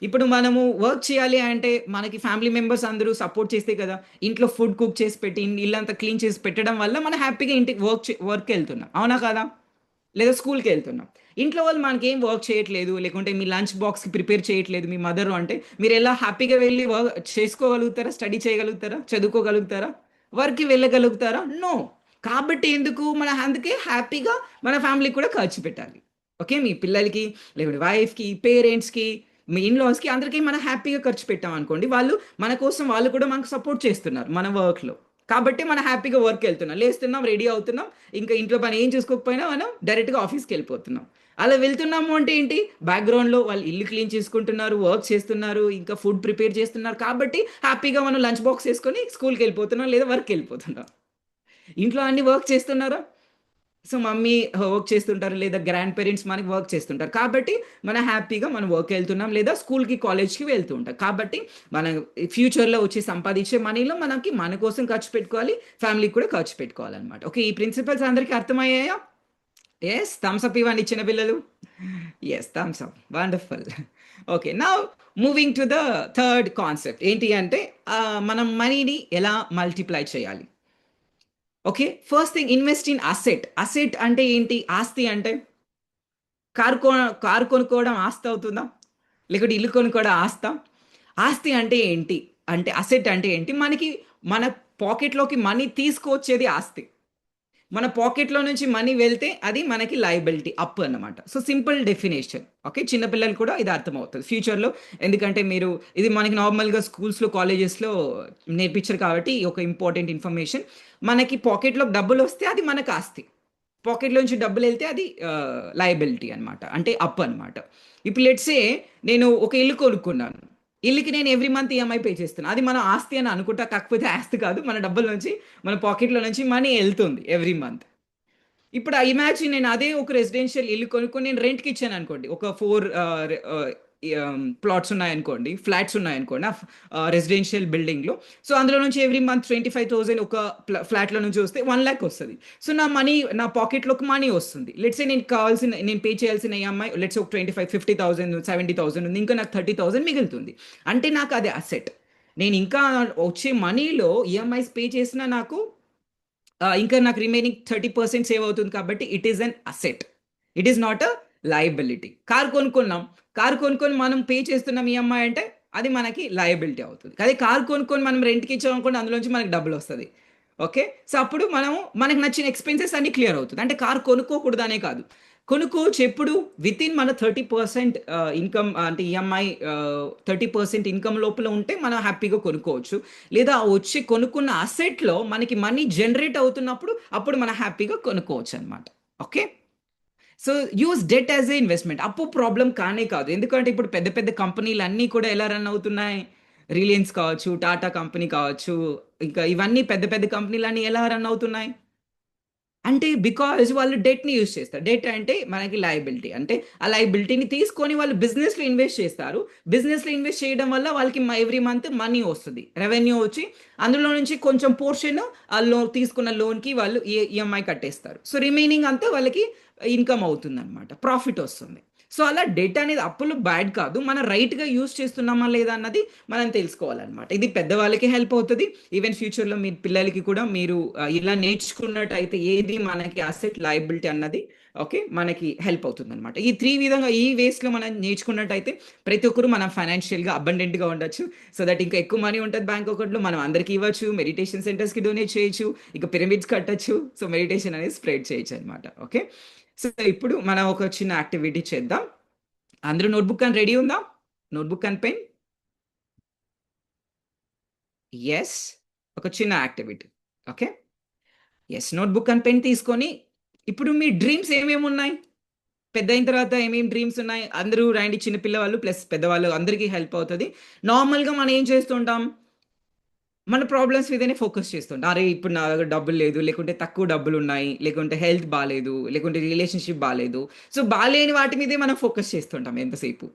[SPEAKER 2] ఇప్పుడు మనము వర్క్ చేయాలి అంటే మనకి ఫ్యామిలీ మెంబర్స్ అందరూ సపోర్ట్ చేస్తే కదా. ఇంట్లో ఫుడ్ కుక్ చేసి పెట్టి ఇల్లంతా క్లీన్ చేసి పెట్టడం వల్ల మనం హ్యాపీగా ఇంటికి వర్క్కి వెళ్తున్నాం, అవునా కదా? లేదా స్కూల్కి వెళ్తున్నాం. ఇంట్లో వాళ్ళు మనకి ఏం వర్క్ చేయట్లేదు, లేకుంటే మీ లంచ్ బాక్స్కి ప్రిపేర్ చేయట్లేదు మీ మదర్ అంటే మీరు ఎలా హ్యాపీగా వెళ్ళి వర్క్ చేసుకోగలుగుతారా? స్టడీ చేయగలుగుతారా? చదువుకోగలుగుతారా? వర్క్కి వెళ్ళగలుగుతారా? నో. కాబట్టి ఎందుకు మన అందుకే హ్యాపీగా మన ఫ్యామిలీకి కూడా ఖర్చు పెట్టాలి. ఓకే, మీ పిల్లలకి, లేకుంటే వైఫ్కి, పేరెంట్స్కి, మీ ఇన్లాస్కి, అందరికీ మనం హ్యాపీగా ఖర్చు పెట్టాం అనుకోండి, వాళ్ళు మన కోసం వాళ్ళు కూడా మనకు సపోర్ట్ చేస్తున్నారు మన వర్క్లో. కాబట్టి మనం హ్యాపీగా వర్క్ వెళ్తున్నాం, లేస్తున్నాం, రెడీ అవుతున్నాం, ఇంకా ఇంట్లో పని ఏం చేసుకోకపోయినా మనం డైరెక్ట్గా ఆఫీస్కి వెళ్ళిపోతున్నాం. అలా వెళ్తున్నాము అంటే ఏంటి? బ్యాక్గ్రౌండ్లో వాళ్ళు ఇల్లు క్లీన్ చేసుకుంటున్నారు, వర్క్ చేస్తున్నారు, ఇంకా ఫుడ్ ప్రిపేర్ చేస్తున్నారు. కాబట్టి హ్యాపీగా మనం లంచ్ బాక్స్ వేసుకొని స్కూల్కి వెళ్ళిపోతున్నాం లేదా వర్క్కి వెళ్ళిపోతున్నాం. ఇంట్లో అన్ని వర్క్ చేస్తున్నారా? సో మమ్మీ వర్క్ చేస్తుంటారు లేదా గ్రాండ్ పేరెంట్స్ మనకి వర్క్ చేస్తుంటారు. కాబట్టి మనం హ్యాపీగా మనం వర్క్ వెళ్తున్నాం లేదా స్కూల్కి కాలేజ్కి వెళ్తూ ఉంటాం. కాబట్టి మనం ఫ్యూచర్లో వచ్చి సంపాదించే మనీలో మనకి మన కోసం ఖర్చు పెట్టుకోవాలి, ఫ్యామిలీకి కూడా ఖర్చు పెట్టుకోవాలన్నమాట. ఓకే, ఈ ప్రిన్సిపల్స్ అందరికీ అర్థమయ్యాయా? ఎస్, థమ్స్ అప్ ఇవ్వండి చిన్న పిల్లలు. Yes, thumbs up, wonderful. Okay, నా moving to the third concept ఏంటి అంటే మనం మనీని ఎలా మల్టిప్లై చేయాలి. Okay, first thing, invest in asset. Asset అంటే ఏంటి? ఆస్తి అంటే కారు కొ కారు కొనుక్కోవడం ఆస్తి అవుతుందా? లేకుంటే ఇల్లు కొనుక్కోవడం ఆస్తా? ఆస్తి అంటే ఏంటి అంటే, అసెట్ అంటే ఏంటి? మనకి మన పాకెట్లోకి మనీ తీసుకొచ్చేది ఆస్తి. మన పాకెట్లో నుంచి మనీ వెళ్తే అది మనకి లయబిలిటీ అప్ అన్నమాట. So simple definition. ఓకే, చిన్నపిల్లలు కూడా ఇది అర్థమవుతుంది ఫ్యూచర్లో. ఎందుకంటే మీరు ఇది మనకి నార్మల్గా స్కూల్స్లో కాలేజెస్లో నేర్పించరు కాబట్టి ఈ ఒక ఇంపార్టెంట్ ఇన్ఫర్మేషన్. మనకి పాకెట్లో డబ్బులు వస్తే అది మనకు ఆస్తి, పాకెట్లోంచి డబ్బులు వెళ్తే అది లయబిలిటీ అనమాట, అంటే అప్ అనమాట. ఇప్పుడు లెట్సే నేను ఒక ఇల్లు కొనుక్కున్నాను, ఇల్లుకి నేను ఎవ్రీ మంత్ ఈఎంఐ పే చేస్తున్నాను, అది మన ఆస్తి అని అనుకుంటా, కాకపోతే ఆస్తి కాదు, మన డబ్బుల నుంచి మన పాకెట్లో నుంచి మనీ వెళ్తుంది ఎవ్రీ మంత్. ఇప్పుడు ఇమాజిన్ నేను అదే ఒక రెసిడెన్షియల్ ఇల్లు కొనుక్కొని నేను రెంట్కి ఇచ్చాను అనుకోండి, ఒక 4 ప్లాట్స్ ఉన్నాయనుకోండి, ఫ్లాట్స్ ఉన్నాయనుకోండి ఆ రెసిడెన్షియల్ బిల్డింగ్లో. సో అందులో నుంచి ఎవ్రీ మంత్ 25,000 ఒక ఫ్లాట్లో నుంచి వస్తే 1 lakh వస్తుంది. సో నా మనీ నా పాకెట్లోకి మనీ వస్తుంది. లెట్సే నేను పే చేయాల్సిన ఈఎంఐ లెట్స్ ఒక 50,000 70,000 ఉంది, ఇంకా నాకు 30,000 మిగులుతుంది. అంటే నాకు అది అసెట్. నేను ఇంకా వచ్చే మనీలో ఈఎంఐస్ పే చేసినా నాకు ఇంకా నాకు రిమైనింగ్ 30% సేవ్ అవుతుంది, కాబట్టి it is an asset, it is not a liability. Car కొనుక్కున్నాం, కార్ కొనుక్కొని మనం పే చేస్తున్నాం ఈఎంఐ అంటే అది మనకి లయబిలిటీ అవుతుంది. అదే కార్ కొనుక్కొని మనం రెంట్కి ఇచ్చాం అనుకోండి, అందులోంచి మనకి డబ్బులు వస్తుంది. ఓకే, సో అప్పుడు మనకు నచ్చిన ఎక్స్పెన్సెస్ అన్ని క్లియర్ అవుతుంది. అంటే కార్ కొనుక్కోకూడదనే కాదు, కొనుక్కోవచ్చు ఎప్పుడు, విత్ ఇన్ మన 30% ఇన్కమ్, అంటే ఈఎంఐ 30% ఇన్కమ్ లోపల ఉంటే మనం హ్యాపీగా కొనుక్కోవచ్చు. లేదా వచ్చి కొనుక్కున్న అసెట్లో మనకి మనీ జనరేట్ అవుతున్నప్పుడు అప్పుడు మనం హ్యాపీగా కొనుక్కోవచ్చు అనమాట. Okay, so use debt as a investment. అప్పు ప్రాబ్లం కానే కాదు, ఎందుకంటే ఇప్పుడు పెద్ద పెద్ద కంపెనీలు అన్నీ కూడా ఎలా రన్ అవుతున్నాయి, రిలయన్స్ కావచ్చు, టాటా కంపెనీ కావచ్చు, ఇంకా ఇవన్నీ పెద్ద పెద్ద కంపెనీలు అన్నీ ఎలా రన్ అవుతున్నాయి అంటే బికాజ్ వాళ్ళు డెట్ని యూజ్ చేస్తారు. డెట్ అంటే మనకి లయబిలిటీ, అంటే ఆ లయబిలిటీని తీసుకొని వాళ్ళు బిజినెస్లో ఇన్వెస్ట్ చేస్తారు. బిజినెస్లో ఇన్వెస్ట్ చేయడం వల్ల వాళ్ళకి ఎవ్రీ మంత్ మనీ వస్తుంది, రెవెన్యూ వచ్చి అందులో నుంచి కొంచెం పోర్షన్ ఆ తీసుకున్న లోన్కి వాళ్ళు ఈఎంఐ కట్టేస్తారు. సో రిమైనింగ్ అంతా వాళ్ళకి ఇన్కమ్ అవుతుంది అనమాట, ప్రాఫిట్ వస్తుంది. సో అలా డెట్ అనేది అప్పులు బ్యాడ్ కాదు, మనం రైట్గా యూజ్ చేస్తున్నామా లేదా అన్నది మనం తెలుసుకోవాలన్నమాట. ఇది పెద్దవాళ్ళకి హెల్ప్ అవుతుంది, ఈవెన్ ఫ్యూచర్లో మీ పిల్లలకి కూడా మీరు ఇలా నేర్చుకున్నట్టయితే ఏది మనకి అసెట్ లయబిలిటీ అన్నది ఓకే మనకి హెల్ప్ అవుతుంది అనమాట. ఈ 3 విధంగా ఈ వేస్లో మనం నేర్చుకున్నట్టయితే ప్రతి ఒక్కరు మనం ఫైనాన్షియల్గా అబండెంట్గా ఉండొచ్చు. సో దట్ ఇంకా ఎక్కువ మనీ ఉంటుంది బ్యాంక్ అకౌంట్లో, మనం అందరికీ ఇవ్వచ్చు, మెడిటేషన్ సెంటర్స్కి డొనేట్ చేయొచ్చు, ఇంకా పిరమిడ్స్ కట్టచ్చు. సో మెడిటేషన్ అనేది స్ప్రెడ్ చేయొచ్చు అనమాట. ఓకే, సో ఇప్పుడు మనం ఒక చిన్న యాక్టివిటీ చేద్దాం. అందరూ నోట్బుక్ అని రెడీ ఉందా, నోట్బుక్ అండ్ పెన్? ఎస్, ఒక చిన్న activity. Okay, yes, notebook and pen తీసుకొని ఇప్పుడు మీ డ్రీమ్స్ ఏమేమి ఉన్నాయి, పెద్ద అయిన తర్వాత ఏమేమి డ్రీమ్స్ ఉన్నాయి అందరూ రాయండి. చిన్నపిల్లవాళ్ళు ప్లస్ పెద్దవాళ్ళు అందరికీ హెల్ప్ అవుతుంది. నార్మల్గా మనం ఏం చేస్తుంటాం, మన ప్రాబ్లమ్స్ మీదనే ఫోకస్ చేస్తుంటాం. అరే ఇప్పుడు నా దగ్గర డబ్బులు లేదు, లేకుంటే తక్కువ డబ్బులు ఉన్నాయి, లేకుంటే హెల్త్ బాగాలేదు, లేకుంటే రిలేషన్షిప్ బాగాలేదు. సో బాగాలేని వాటి మీదే మనం ఫోకస్ చేస్తుంటాం ఎంతసేపు.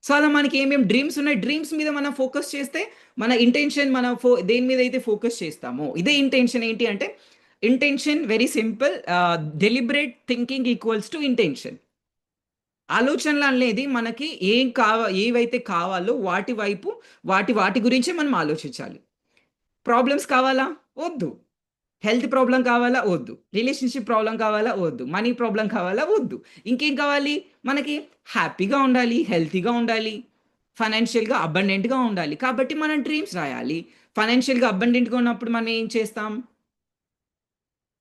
[SPEAKER 2] సో అలా మనకి ఏమేమి డ్రీమ్స్ ఉన్నాయి, డ్రీమ్స్ మీద మనం ఫోకస్ చేస్తే మన ఇంటెన్షన్ మన దేని మీద అయితే ఫోకస్ చేస్తామో ఇదే ఇంటెన్షన్. ఏంటి అంటే intention very simple, deliberate thinking equals to intention. ఆలోచనలు అనేది మనకి ఏవైతే కావాలో వాటి వైపు వాటి గురించే మనం ఆలోచించాలి. ప్రాబ్లమ్స్ కావాలా, వద్దు. హెల్త్ ప్రాబ్లం కావాలా, వద్దు. రిలేషన్షిప్ ప్రాబ్లం కావాలా, వద్దు. మనీ ప్రాబ్లం కావాలా, వద్దు. ఇంకేం కావాలి, మనకి హ్యాపీగా ఉండాలి, హెల్తీగా ఉండాలి, ఫైనాన్షియల్గా అబండెంట్గా ఉండాలి. కాబట్టి మనం డ్రీమ్స్ రాయాలి. ఫైనాన్షియల్గా అబండెంట్గా ఉన్నప్పుడు మనం ఏం చేస్తాం,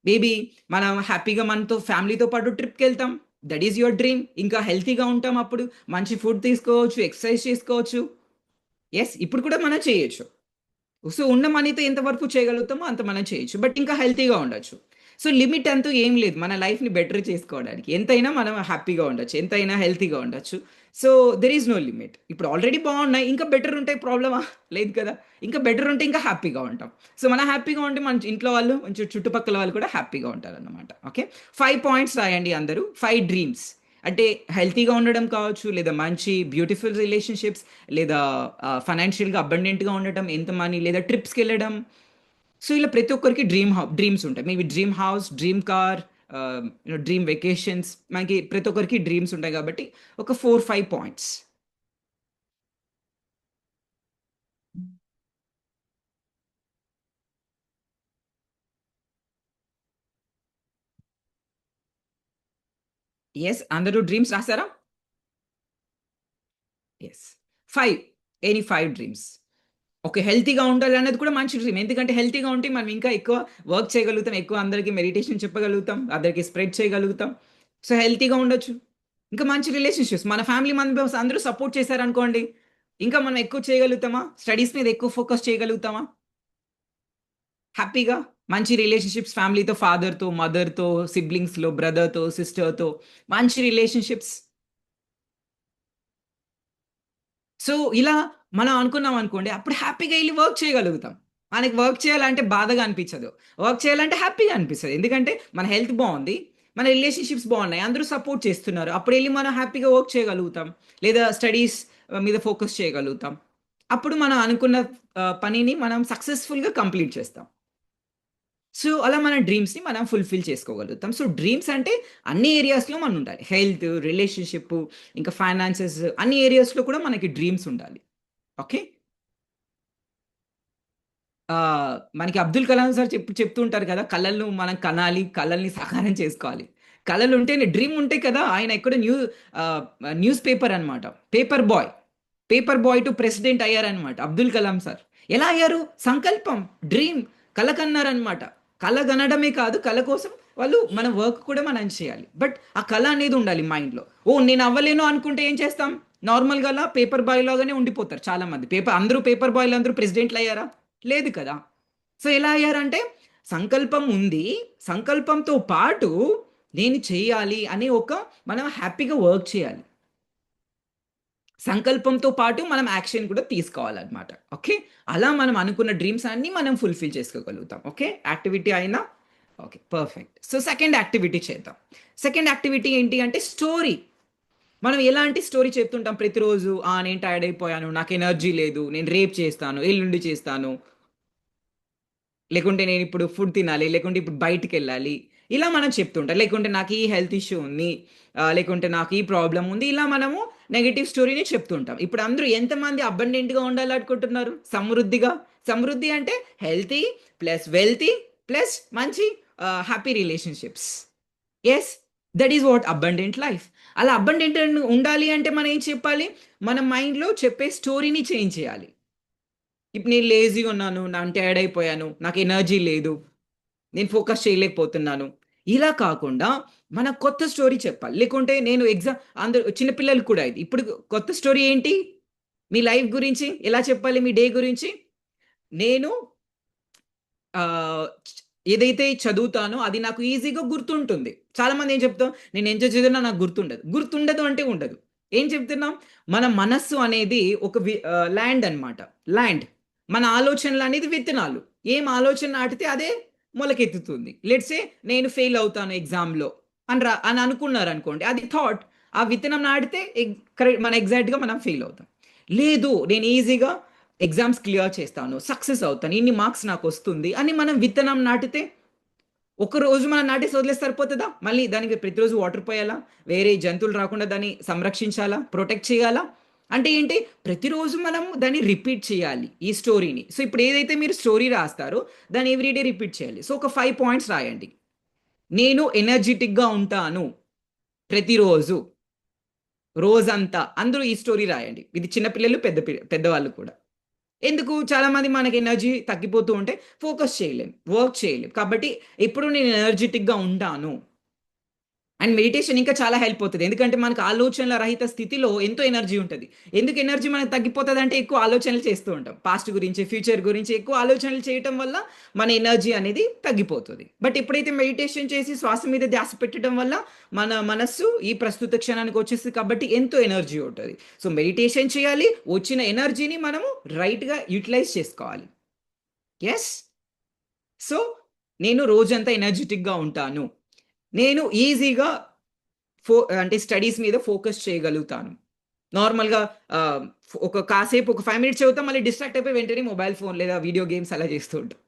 [SPEAKER 2] మేబీ మనం హ్యాపీగా మనతో ఫ్యామిలీతో పాటు ట్రిప్కి వెళ్తాం, దట్ ఈస్ యువర్ డ్రీమ్. ఇంకా హెల్తీగా ఉంటాం, అప్పుడు మంచి ఫుడ్ తీసుకోవచ్చు, ఎక్సర్సైజ్ చేసుకోవచ్చు. ఎస్, ఇప్పుడు కూడా మనం చేయొచ్చు. సో ఉన్న మనీతో ఎంతవరకు చేయగలుగుతామో అంత మనం చేయొచ్చు, బట్ ఇంకా హెల్తీగా ఉండొచ్చు. సో లిమిట్ అంటూ ఏం లేదు మన లైఫ్ని బెటర్ చేసుకోవడానికి. ఎంతైనా మనం హ్యాపీగా ఉండొచ్చు, ఎంతైనా హెల్తీగా ఉండొచ్చు. So there is no limit. ఇప్పుడు ఆల్రెడీ బాగున్నాయి, ఇంకా బెటర్ ఉంటే ప్రాబ్లమా, లేదు కదా. ఇంకా బెటర్ ఉంటే ఇంకా హ్యాపీగా ఉంటాం. సో మనం హ్యాపీగా ఉంటే మన ఇంట్లో వాళ్ళు, మంచి చుట్టుపక్కల వాళ్ళు కూడా హ్యాపీగా ఉంటారన్నమాట. ఓకే, 5 పాయింట్స్ రాయండి అందరూ, 5 డ్రీమ్స్. అంటే హెల్తీగా ఉండడం కావచ్చు, లేదా మంచి బ్యూటిఫుల్ రిలేషన్షిప్స్, లేదా ఫైనాన్షియల్గా అబండెంట్గా ఉండటం, ఎంత మనీ, లేదా ట్రిప్స్కి వెళ్ళడం. సో ఇలా ప్రతి ఒక్కరికి డ్రీమ్స్ ఉంటాయి. Maybe dream house, dream car, dream vacations, మనకి ప్రతి ఒక్కరికి డ్రీమ్స్ ఉంటాయి కాబట్టి ఒక 4-5 పాయింట్స్. ఎస్, అందరూ డ్రీమ్స్ రాసారా? Yes, 5, any 5 dreams. ఓకే. హెల్తీగా ఉండాలి అనేది కూడా మంచి డ్రీమ్. ఎందుకంటే హెల్తీగా ఉంటే మనం ఇంకా ఎక్కువ వర్క్ చేయగలుగుతాం. ఎక్కువ అందరికి మెడిటేషన్ చెప్పగలుగుతాం. అందరికి స్ప్రెడ్ చేయగలుగుతాం. సో, హెల్తీగా ఉండొచ్చు. ఇంకా మంచి రిలేషన్‌షిప్స్ మన ఫ్యామిలీ మెంబర్స్ అందరూ సపోర్ట్ చేశారనుకోండి, ఇంకా మనం ఎక్కువ చేయగలుగుతామా? స్టడీస్ మీద ఎక్కువ ఫోకస్ చేయగలుగుతామా? హ్యాపీగా మంచి రిలేషన్‌షిప్స్ ఫ్యామిలీతో, ఫాదర్‌తో, మదర్‌తో, సిబ్లింగ్స్‌లో, బ్రదర్‌తో, సిస్టర్‌తో మంచి రిలేషన్‌షిప్స్. సో, ఇలా మనం అనుకున్నాం అనుకోండి, అప్పుడు హ్యాపీగా ఎళ్లి వర్క్ చేయగలుగుతాం. మనకి వర్క్ చేయాలంటే బాధగా అనిపించదు. వర్క్ చేయాలంటే హ్యాపీగా అనిపిస్తది. ఎందుకంటే మన హెల్త్ బావుంది. మన రిలేషన్‌షిప్స్ బావున్నాయి. అందరూ సపోర్ట్ చేస్తున్నారు. అప్పుడెళ్లి మనం హ్యాపీగా వర్క్ చేయగలుగుతాం. లేదా స్టడీస్ మీద ఫోకస్ చేయగలుగుతాం. అప్పుడు మనం అనుకున్న పనిని మనం సక్సెస్‌ఫుల్‌గా కంప్లీట్ చేస్తాం. సో, అలా మన డ్రీమ్స్‌ని మనం ఫుల్‌ఫిల్ చేసుకోగలుగుతాం. సో, డ్రీమ్స్ అంటే అన్ని ఏరియాస్‌లో మనం ఉండాలి. హెల్త్, రిలేషన్‌షిప్, ఇంకా ఫైనాన్సెస్ అన్ని ఏరియాస్‌లో కూడా మనకి డ్రీమ్స్ ఉండాలి. ఓకే. మనకి అబ్దుల్ కలాం సార్ చెప్తూ ఉంటారు కదా! కలలను మనం కనాలి, కలల్ని సాకారం చేసుకోవాలి. కలలుంటేనే డ్రీమ్ ఉంటే కదా! ఆయన ఎక్కడో ఆహ్, న్యూస్ పేపర్ అన్నమాట. Paper boy. Paper boy to president అయ్యారన్నమాట అబ్దుల్ కలాం సార్. ఎలా అయ్యారు? సంకల్పం, డ్రీమ్, కల కన్నారన్నమాట. కల గనడమే కాదు, కల కోసం వాళ్ళు మన వర్క్ కూడా మనం చేయాలి. బట్ ఆ కల అనేది ఉండాలి మైండ్‌లో. ఓహ్! నేను అవ్వలేను అనుకుంటే ఏం చేస్తాం? నార్మల్‌గా అలా పేపర్ బాయ్ లాగానే ఉండిపోతారు చాలామంది. అందరూ పేపర్ బాయ్‌లందరూ ప్రెసిడెంట్‌లయ్యారా? లేదు కదా! సో, ఎలా అయ్యారంటే సంకల్పం ఉంది. సంకల్పంతో పాటు నేను చేయాలి అనే మనం హ్యాపీగా వర్క్ చేయాలి. సంకల్పంతో పాటు మనం యాక్షన్ కూడా తీసుకోవాలన్నమాట. ఓకే. అలా మనం అనుకున్న డ్రీమ్స్ అన్నీ మనం ఫుల్‌ఫిల్ చేసుకోగలుగుతాం. ఓకే. యాక్టివిటీ అయినా okay. Perfect. So, second activity చేద్దాం. సెకండ్ యాక్టివిటీ ఏంటి అంటే స్టోరీ. మనం ఎలాంటి స్టోరీ చెప్తుంటాం ప్రతిరోజు. నేను టైర్డ్ అయిపోయాను. నాకు ఎనర్జీ లేదు. నేను రేపు చేస్తాను. ఎల్లుండి చేస్తాను. లేకుంటే నేనిప్పుడు ఫుడ్ తినాలి. లేకుంటే ఇప్పుడు బయటికెళ్ళాలి. ఇలా మనం చెప్తుంటాం. లేకుంటే నాకు ఈ హెల్త్ ఇష్యూ ఉంది. లేకుంటే నాకు ఈ ప్రాబ్లమ్ ఉంది. ఇలా మనము నెగెటివ్ స్టోరీని చెప్తుంటాం. ఇప్పుడు అందరూ ఎంతమంది అబండెంట్‌గా ఉండాలనుకుంటున్నారు? సమృద్ధిగా. సమృద్ధి అంటే హెల్తీ ప్లస్ వెల్తీ ప్లస్ మంచి happy relationships. Yes. That is what abundant life. అలా అబండెంట్ ఉండాలి అంటే మనం ఏం చెప్పాలి? మన మైండ్‌లో చెప్పే స్టోరీని చేంజ్ చేయాలి. ఇప్పుడు నేను లేజీగా ఉన్నాను. నేను టైర్డ్ అయిపోయాను. నాకు ఎనర్జీ లేదు. నేను ఫోకస్ చేయలేకపోతున్నాను. ఇలా కాకుండా మనం కొత్త స్టోరీ చెప్పాలి. లేకుంటే నేను అందరూ చిన్న పిల్లలకి కూడా ఇది. ఇప్పుడు కొత్త స్టోరీ ఏంటి? మీ లైఫ్ గురించి ఎలా చెప్పాలి? మీ డే గురించి? నేను ఆహ్, ఏదైతే చదువుతానో అది నాకు ఈజీగా గుర్తుంటుంది. చాలామంది ఏం చెప్తాం? నేను ఎంత చదివినా నాకు గుర్తుండదు. గుర్తుండదు అంటే ఉండదు. ఏం చెప్తున్నాం? మన మనస్సు అనేది ఒక ల్యాండ్ అన్నమాట. ల్యాండ్. మన ఆలోచనలనేది విత్తనాలు. ఏం ఆలోచన నాటితే అదే మొలకెత్తుతుంది. లెట్స్ సే నేను ఫెయిల్ అవుతాను ఎగ్జామ్‌లో అని అనుకున్నారనుకోండి. అది థాట్. ఆ విత్తనం నాటితే మన ఎగ్జాక్ట్‌గా మనం ఫెయిల్ అవుతాం. లేదు నేను ఈజీగా ఎగ్జామ్స్ క్లియర్ చేస్తాను. సక్సెస్ అవుతాను. ఇన్ని మార్క్స్ నాకొస్తుంది అని మనం విత్తనం నాటితే, ఒకరోజు మనం నాటేసి వదిలేస్తే సరిపోతదా? మళ్ళీ దానికి ప్రతిరోజు వాటర్ పోయాలా? వేరే జంతువులు రాకుండా దాన్ని సంరక్షించాలా? ప్రొటెక్ట్ చేయాలా? అంటే ఏంటి? ప్రతిరోజు మనం దాన్ని రిపీట్ చేయాలి ఈ స్టోరీని. సో, ఇప్పుడు ఏదైతే మీరు స్టోరీ రాస్తారో దాన్ని ఎవ్రీ డే రిపీట్ చేయాలి. సో, ఒక 5 పాయింట్స్ రాయండి. నేను ఎనర్జిటిక్‌గా ఉంటాను ప్రతిరోజు. రోజంతా. అందరూ ఈ స్టోరీ రాయండి. ఇది చిన్న పిల్లలు, పెద్దవాళ్ళు కూడా. ఎందుకు? చాలామంది మనకి ఎనర్జీ తగ్గిపోతూ ఉంటే ఫోకస్ చేయలేం. వర్క్ చేయలేం. కాబట్టి ఎప్పుడు నేను ఎనర్జిటిక్‌గా ఉంటాను. అండ్ మెడిటేషన్ ఇంకా చాలా హెల్ప్ అవుతది. ఎందుకంటే మనకు ఆలోచనల రహిత స్థితిలో ఎంతో ఎనర్జీ ఉంటది. ఎందుకు ఎనర్జీ మనకు తగ్గిపోతదంటే ఎక్కువ ఆలోచనలు చేస్తూ ఉంటాం. పాస్ట్ గురించి, ఫ్యూచర్ గురించి ఎక్కువ ఆలోచనలు చేయటం వల్ల మన ఎనర్జీ అనేది తగ్గిపోతది. బట్ ఎప్పుడైతే మెడిటేషన్ చేసి శ్వాస మీద ధ్యాస పెట్టడం వల్ల మన మనస్సు ఈ ప్రస్తుత క్షణానికి వచ్చేస్తది కాబట్టి ఎంతో ఎనర్జీ ఉంటది. సో, మెడిటేషన్ చేయాలి. వచ్చిన ఎనర్జీని మనము రైట్‌గా యుటిలైజ్ చేసుకోవాలి. యెస్. సో, నేను రోజంతా ఎనర్జిటిక్‌గా ఉంటాను. నేను ఈజీగా అంటే స్టడీస్ మీద ఫోకస్ చేయగలుగుతాను. నార్మల్‌గా ఆహ్, కాసేపు ఒక 5 మినిట్స్ చదువుతాం. మళ్ళీ డిస్ట్రాక్ట్ అయిపోయి వెంటనే మొబైల్ ఫోన్ లేదా వీడియో గేమ్స్ అలా చేస్తూ ఉంటాం.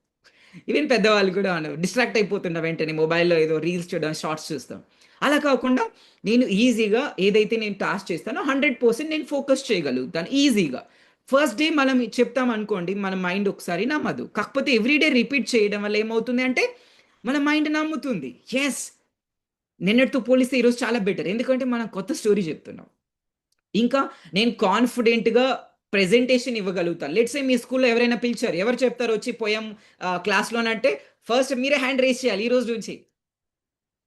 [SPEAKER 2] ఈవెన్ పెద్దవాళ్ళు కూడా డిస్ట్రాక్ట్ అయిపోతుంటాం వెంటనే మొబైల్‌లో ఏదో రీల్స్ చూడడం, షార్ట్స్ చూస్తాం. అలా కాకుండా నేను ఈజీగా ఏదైతే నేను టాస్క్ చేస్తానో 100% నేను ఫోకస్ చేయగలుగుతాను ఈజీగా. ఫస్ట్ డే మనం చెప్తామనుకోండి మన మైండ్ ఒకసారి నమ్మదు. కాకపోతే ఎవ్రీ డే రిపీట్ చేయడం వల్ల ఏమవుతుంది అంటే మన మైండ్ నమ్ముతుంది. యెస్! నిన్నటితో పోలిస్తే ఈరోజు చాలా బెటర్. ఎందుకంటే మనం కొత్త స్టోరీ చెప్తున్నాం. ఇంకా నేను కాన్ఫిడెంట్‌గా ప్రెజెంటేషన్ ఇవ్వగలుగుతాను. లెట్స్ సే మీ స్కూల్లో ఎవరైనా పిలిచారు, ఎవరు చెప్తారు వచ్చి పోయం క్లాస్లోనంటే ఫస్ట్ మీరే హ్యాండ్ రేస్ చేయాలి ఈ రోజు నుంచి.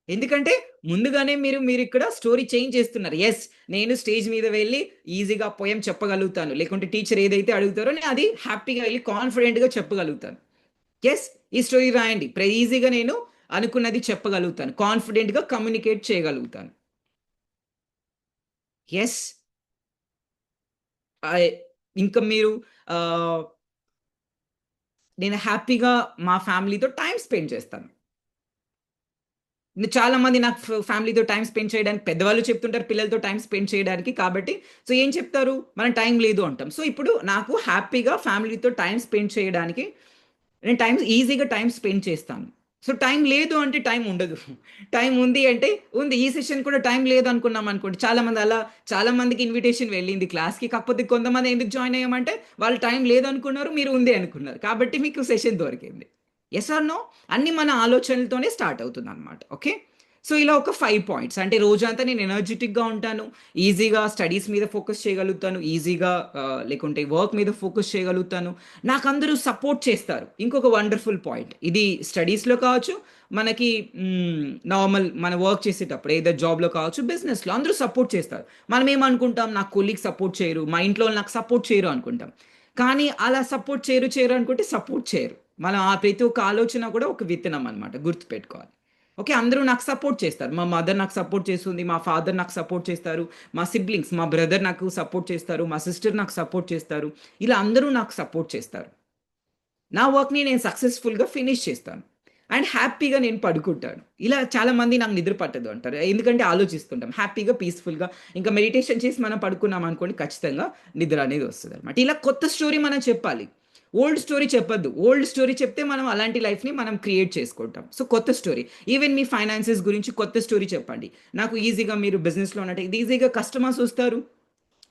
[SPEAKER 2] ఎందుకంటే ముందుగానే మీరు ఇక్కడ స్టోరీ చేంజ్ చేస్తున్నారు. యెస్, నేను స్టేజ్ మీద వెళ్ళి ఈజీగా పోయం చెప్పగలుగుతాను. లేకుంటే టీచర్ ఏదైతే అడుగుతారో నేను అది హ్యాపీగా వెళ్ళి కాన్ఫిడెంట్‌గా చెప్పగలుగుతాను. యెస్, ఈ స్టోరీ రాయండి. ఈజీగా నేను అనుకున్నది చెప్పగలుగుతాను. కాన్ఫిడెంట్‌గా కమ్యూనికేట్ చేయగలుగుతాను. యెస్. ఆహ్, ఇంకా మీరు ఆహ్, నేను హ్యాపీగా మా ఫ్యామిలీతో టైమ్ స్పెండ్ చేస్తాను. చాలా మంది నాకు ఫ్యామిలీతో టైమ్ స్పెండ్ చేయడానికి పెద్దవాళ్ళు చెప్తుంటారు పిల్లలతో టైమ్ స్పెండ్ చేయడానికి. కాబట్టి సో ఏం చెప్తారు? మనం టైం లేదు అంటాం. సో ఇప్పుడు నాకు హ్యాపీగా ఫ్యామిలీతో టైమ్ స్పెండ్ చేయడానికి నేను ఈజీగా టైమ్ స్పెండ్ చేస్తాను. సో టైం లేదు అంటే టైం ఉండదు. టైం ఉంది అంటే ఉంది. ఈ సెషన్ కూడా టైం లేదు అనుకున్నాం అనుకోండి. చాలా మందికి ఇన్విటేషన్ వెళ్ళింది క్లాస్‌కి. కాకపోతే కొంతమంది ఎందుకు జాయిన్ అయ్యామంటే వాళ్ళు టైం లేదనుకున్నారు. మీరు ఉంది అనుకున్నారు. కాబట్టి మీకు సెషన్ దొరికింది. Yes or no? అన్నీ మన ఆలోచనలతోనే స్టార్ట్ అవుతుందనమాట. ఓకే. సో ఇలా ఒక 5 పాయింట్స్ అంటే రోజంతా నేను ఎనర్జిటిక్‌గా ఉంటాను. ఈజీగా స్టడీస్ మీద ఫోకస్ చేయగలుగుతాను. ఈజీగా లేకుంటే వర్క్ మీద ఫోకస్ చేయగలుగుతాను. నాకందరూ సపోర్ట్ చేస్తారు. ఇంకొక వండర్‌ఫుల్ పాయింట్. ఇది స్టడీస్‌లో కావచ్చు, మనకి నార్మల్ మన వర్క్ చేసేటప్పుడు ఏదో జాబ్‌లో కావచ్చు, బిజినెస్‌లో అందరూ సపోర్ట్ చేస్తారు. మనమేమనుకుంటాం, నా కొలీగ్స్ సపోర్ట్ చేయరు, మా ఇంట్లో వాళ్ళు నాకు సపోర్ట్ చేయరు అనుకుంటాం. కానీ అలా సపోర్ట్ చేయరు అనుకుంటే సపోర్ట్ చేయరు. మన ఆ ప్రతి ఒక్క ఆలోచన కూడా ఒక విత్తనం అనమాట. గుర్తుపెట్టుకోవాలి. ఓకే. అందరూ నాకు సపోర్ట్ చేస్తారు. మా మదర్ నాకు సపోర్ట్ చేస్తుంది. మా ఫాదర్ నాకు సపోర్ట్ చేస్తారు. మా సిబ్లింగ్స్, మా బ్రదర్ నాకు సపోర్ట్ చేస్తారు. మా సిస్టర్ నాకు సపోర్ట్ చేస్తారు. ఇలా అందరూ నాకు సపోర్ట్ చేస్తారు. నా వర్క్‌ని నేను సక్సెస్‌ఫుల్‌గా ఫినిష్ చేస్తాను. అండ్ హ్యాపీగా నేను పడుకుంటాను. ఇలా చాలామంది నాకు నిద్ర పట్టదు అంటారు. ఎందుకంటే ఆలోచిస్తుంటాం. హ్యాపీగా, పీస్‌ఫుల్‌గా ఇంకా మెడిటేషన్ చేసి మనం పడుకున్నాం అనుకోండి ఖచ్చితంగా నిద్ర అనేది వస్తదనమాట. ఇలా కొత్త స్టోరీ మనం చెప్పాలి. ఓల్డ్ స్టోరీ చెప్పొద్దు. ఓల్డ్ స్టోరీ చెప్తే మనం అలాంటి లైఫ్‌ని మనం క్రియేట్ చేసుకుంటాం. సో, కొత్త స్టోరీ. ఈవెన్ మీ ఫైనాన్సెస్ గురించి కొత్త స్టోరీ చెప్పండి. నాకు ఈజీగా మీరు బిజినెస్‌లో ఉన్నట్టయితే ఈజీగా కస్టమర్స్ వస్తారు.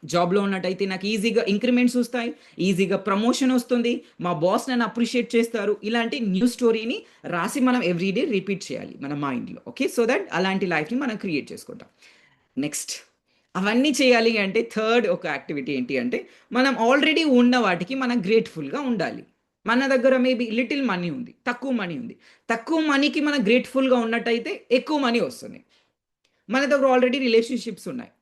[SPEAKER 2] జాబ్‌లో ఉన్నట్టయితే నాకు ఈజీగా ఇంక్రిమెంట్స్ ఒస్తాయి. ఈజీగా ప్రమోషన్ ఒస్తుంది. మా బాస్ నన్ను అప్రిషియేట్ చేస్తారు. ఇలాంటి న్యూ స్టోరీని రాసి మనం ఎవ్రీ డే రిపీట్ చేయాలి మన మైండ్‌లో. ఓకే. సో థట్ అలాంటి లైఫ్‌ని మనం క్రియేట్ చేసుకుంటాం. నెక్స్ట్ అవన్నీ చేయాలి అంటే థర్డ్ ఒక యాక్టివిటీ ఏంటి అంటే మనం ఆల్రెడీ ఉన్న వాటికి మనం గ్రేట్‌ఫుల్‌గా ఉండాలి. మన దగ్గర మేబీ లిటిల్ మనీ ఉంది. తక్కువ మనీ ఉంది. తక్కువ మనీకి మనం గ్రేట్‌ఫుల్‌గా ఉన్నట్టయితే ఎక్కువ మనీ ఒస్తుంది. మన దగ్గర ఆల్రెడీ రిలేషన్‌షిప్స్ ఉన్నాయి.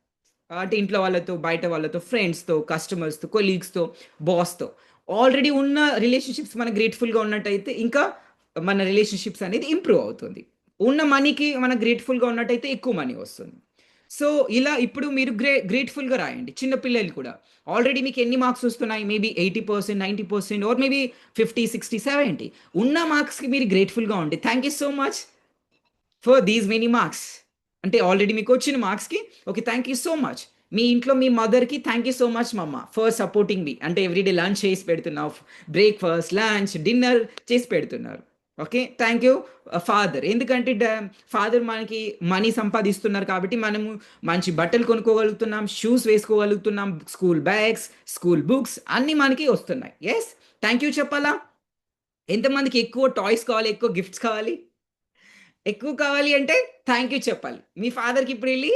[SPEAKER 2] అంటే ఇంట్లో వాళ్ళతో, బయట వాళ్ళతో, ఫ్రెండ్స్‌తో, కస్టమర్స్‌తో, కొలీగ్స్‌తో, బాస్‌తో. ఆల్రెడీ ఉన్న రిలేషన్‌షిప్స్ మనకు గ్రేట్‌ఫుల్‌గా ఉన్నట్టయితే ఇంకా మన రిలేషన్‌షిప్స్ అనేది ఇంప్రూవ్ అవుతుంది. ఉన్న మనీకి మనం గ్రేట్‌ఫుల్‌గా ఉన్నట్టయితే ఎక్కువ మనీ వస్తుంది. సో, ఇలా ఇప్పుడు మీరు గ్రేట్‌ఫుల్‌గా రాయండి. చిన్న పిల్లలు కూడా. ఆల్రెడీ మీకు ఎన్ని మార్క్స్ వస్తున్నాయి? మేబీ 80%, 90% ఆర్ మేబీ 50, 60, 70 ఉన్న మార్క్స్‌కి మీరు గ్రేట్‌ఫుల్‌గా ఉండి thank you so much for these many marks. అంటే ఆల్రెడీ మీకొచ్చిన మార్క్స్‌కి okay. Thank you so much. మీ ఇంట్లో మీ మదర్‌కి thank you so much mamma for supporting me. అంటే ఎవ్రీ డే లంచ్ చేసి పెడుతున్నావు. బ్రేక్‌ఫాస్ట్, లంచ్, డిన్నర్ చేసి పెడుతున్నారు. ఓకే. Thank you father. ఎందుకంటే ఫాదర్ మనకి మనీ సంపాదిస్తున్నారు కాబట్టి మనము మంచి బట్టలు కొనుక్కోగలుగుతున్నాం. షూస్ వేసుకోగలుగుతున్నాం. స్కూల్ బ్యాగ్స్, స్కూల్ బుక్స్ అన్నీ మనకి వస్తున్నాయి. యెస్. థాంక్ యూ చెప్పాలా? ఎంతమందికి ఎక్కువ టాయ్స్ కావాలి? ఎక్కువ గిఫ్ట్స్ కావాలి? ఎక్కువ కావాలి అంటే థాంక్ యూ చెప్పాలి. మీ ఫాదర్‌కి ఇప్పుడెళ్లి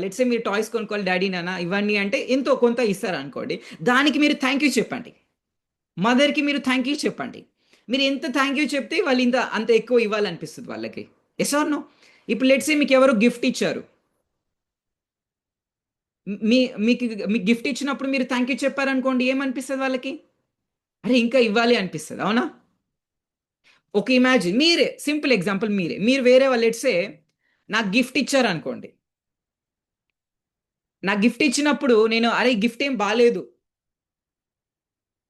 [SPEAKER 2] లెట్స్ సే మీరు టాయ్స్ కొనుక్కోవాలి డాడీ, నాన్న ఇవ్వండి అంటే ఎంతో కొంత ఇస్తారనుకోండి. దానికి మీరు థాంక్ యూ చెప్పండి. మదర్‌కి మీరు థాంక్ యూ చెప్పండి. మీరు ఎంత థాంక్ యూ చెప్తే వాళ్ళు అంత ఎక్కువ ఇవ్వాలనిపిస్తది వాళ్ళకి. Yes or no? ఇప్పుడు లెట్స్ సే మీకెవరో గిఫ్ట్ ఇచ్చారు. మీ మీకు మీకు గిఫ్ట్ ఇచ్చినప్పుడు మీరు థాంక్ యూ చెప్పారనుకోండి ఏమనిపిస్తది వాళ్ళకి? అరే! ఇంకా ఇవ్వాలి అనిపిస్తది. అవునా? ఒక ఇమాజిన్ మీరే సింపుల్ ఎగ్జాంపుల్ మీరే. మీరు వేరే వాళ్ళు లెట్స్ సే నాకు గిఫ్ట్ ఇచ్చారనుకోండి. నాకు గిఫ్ట్ ఇచ్చినప్పుడు నేను అరే! గిఫ్ట్ ఏం బాలేదు.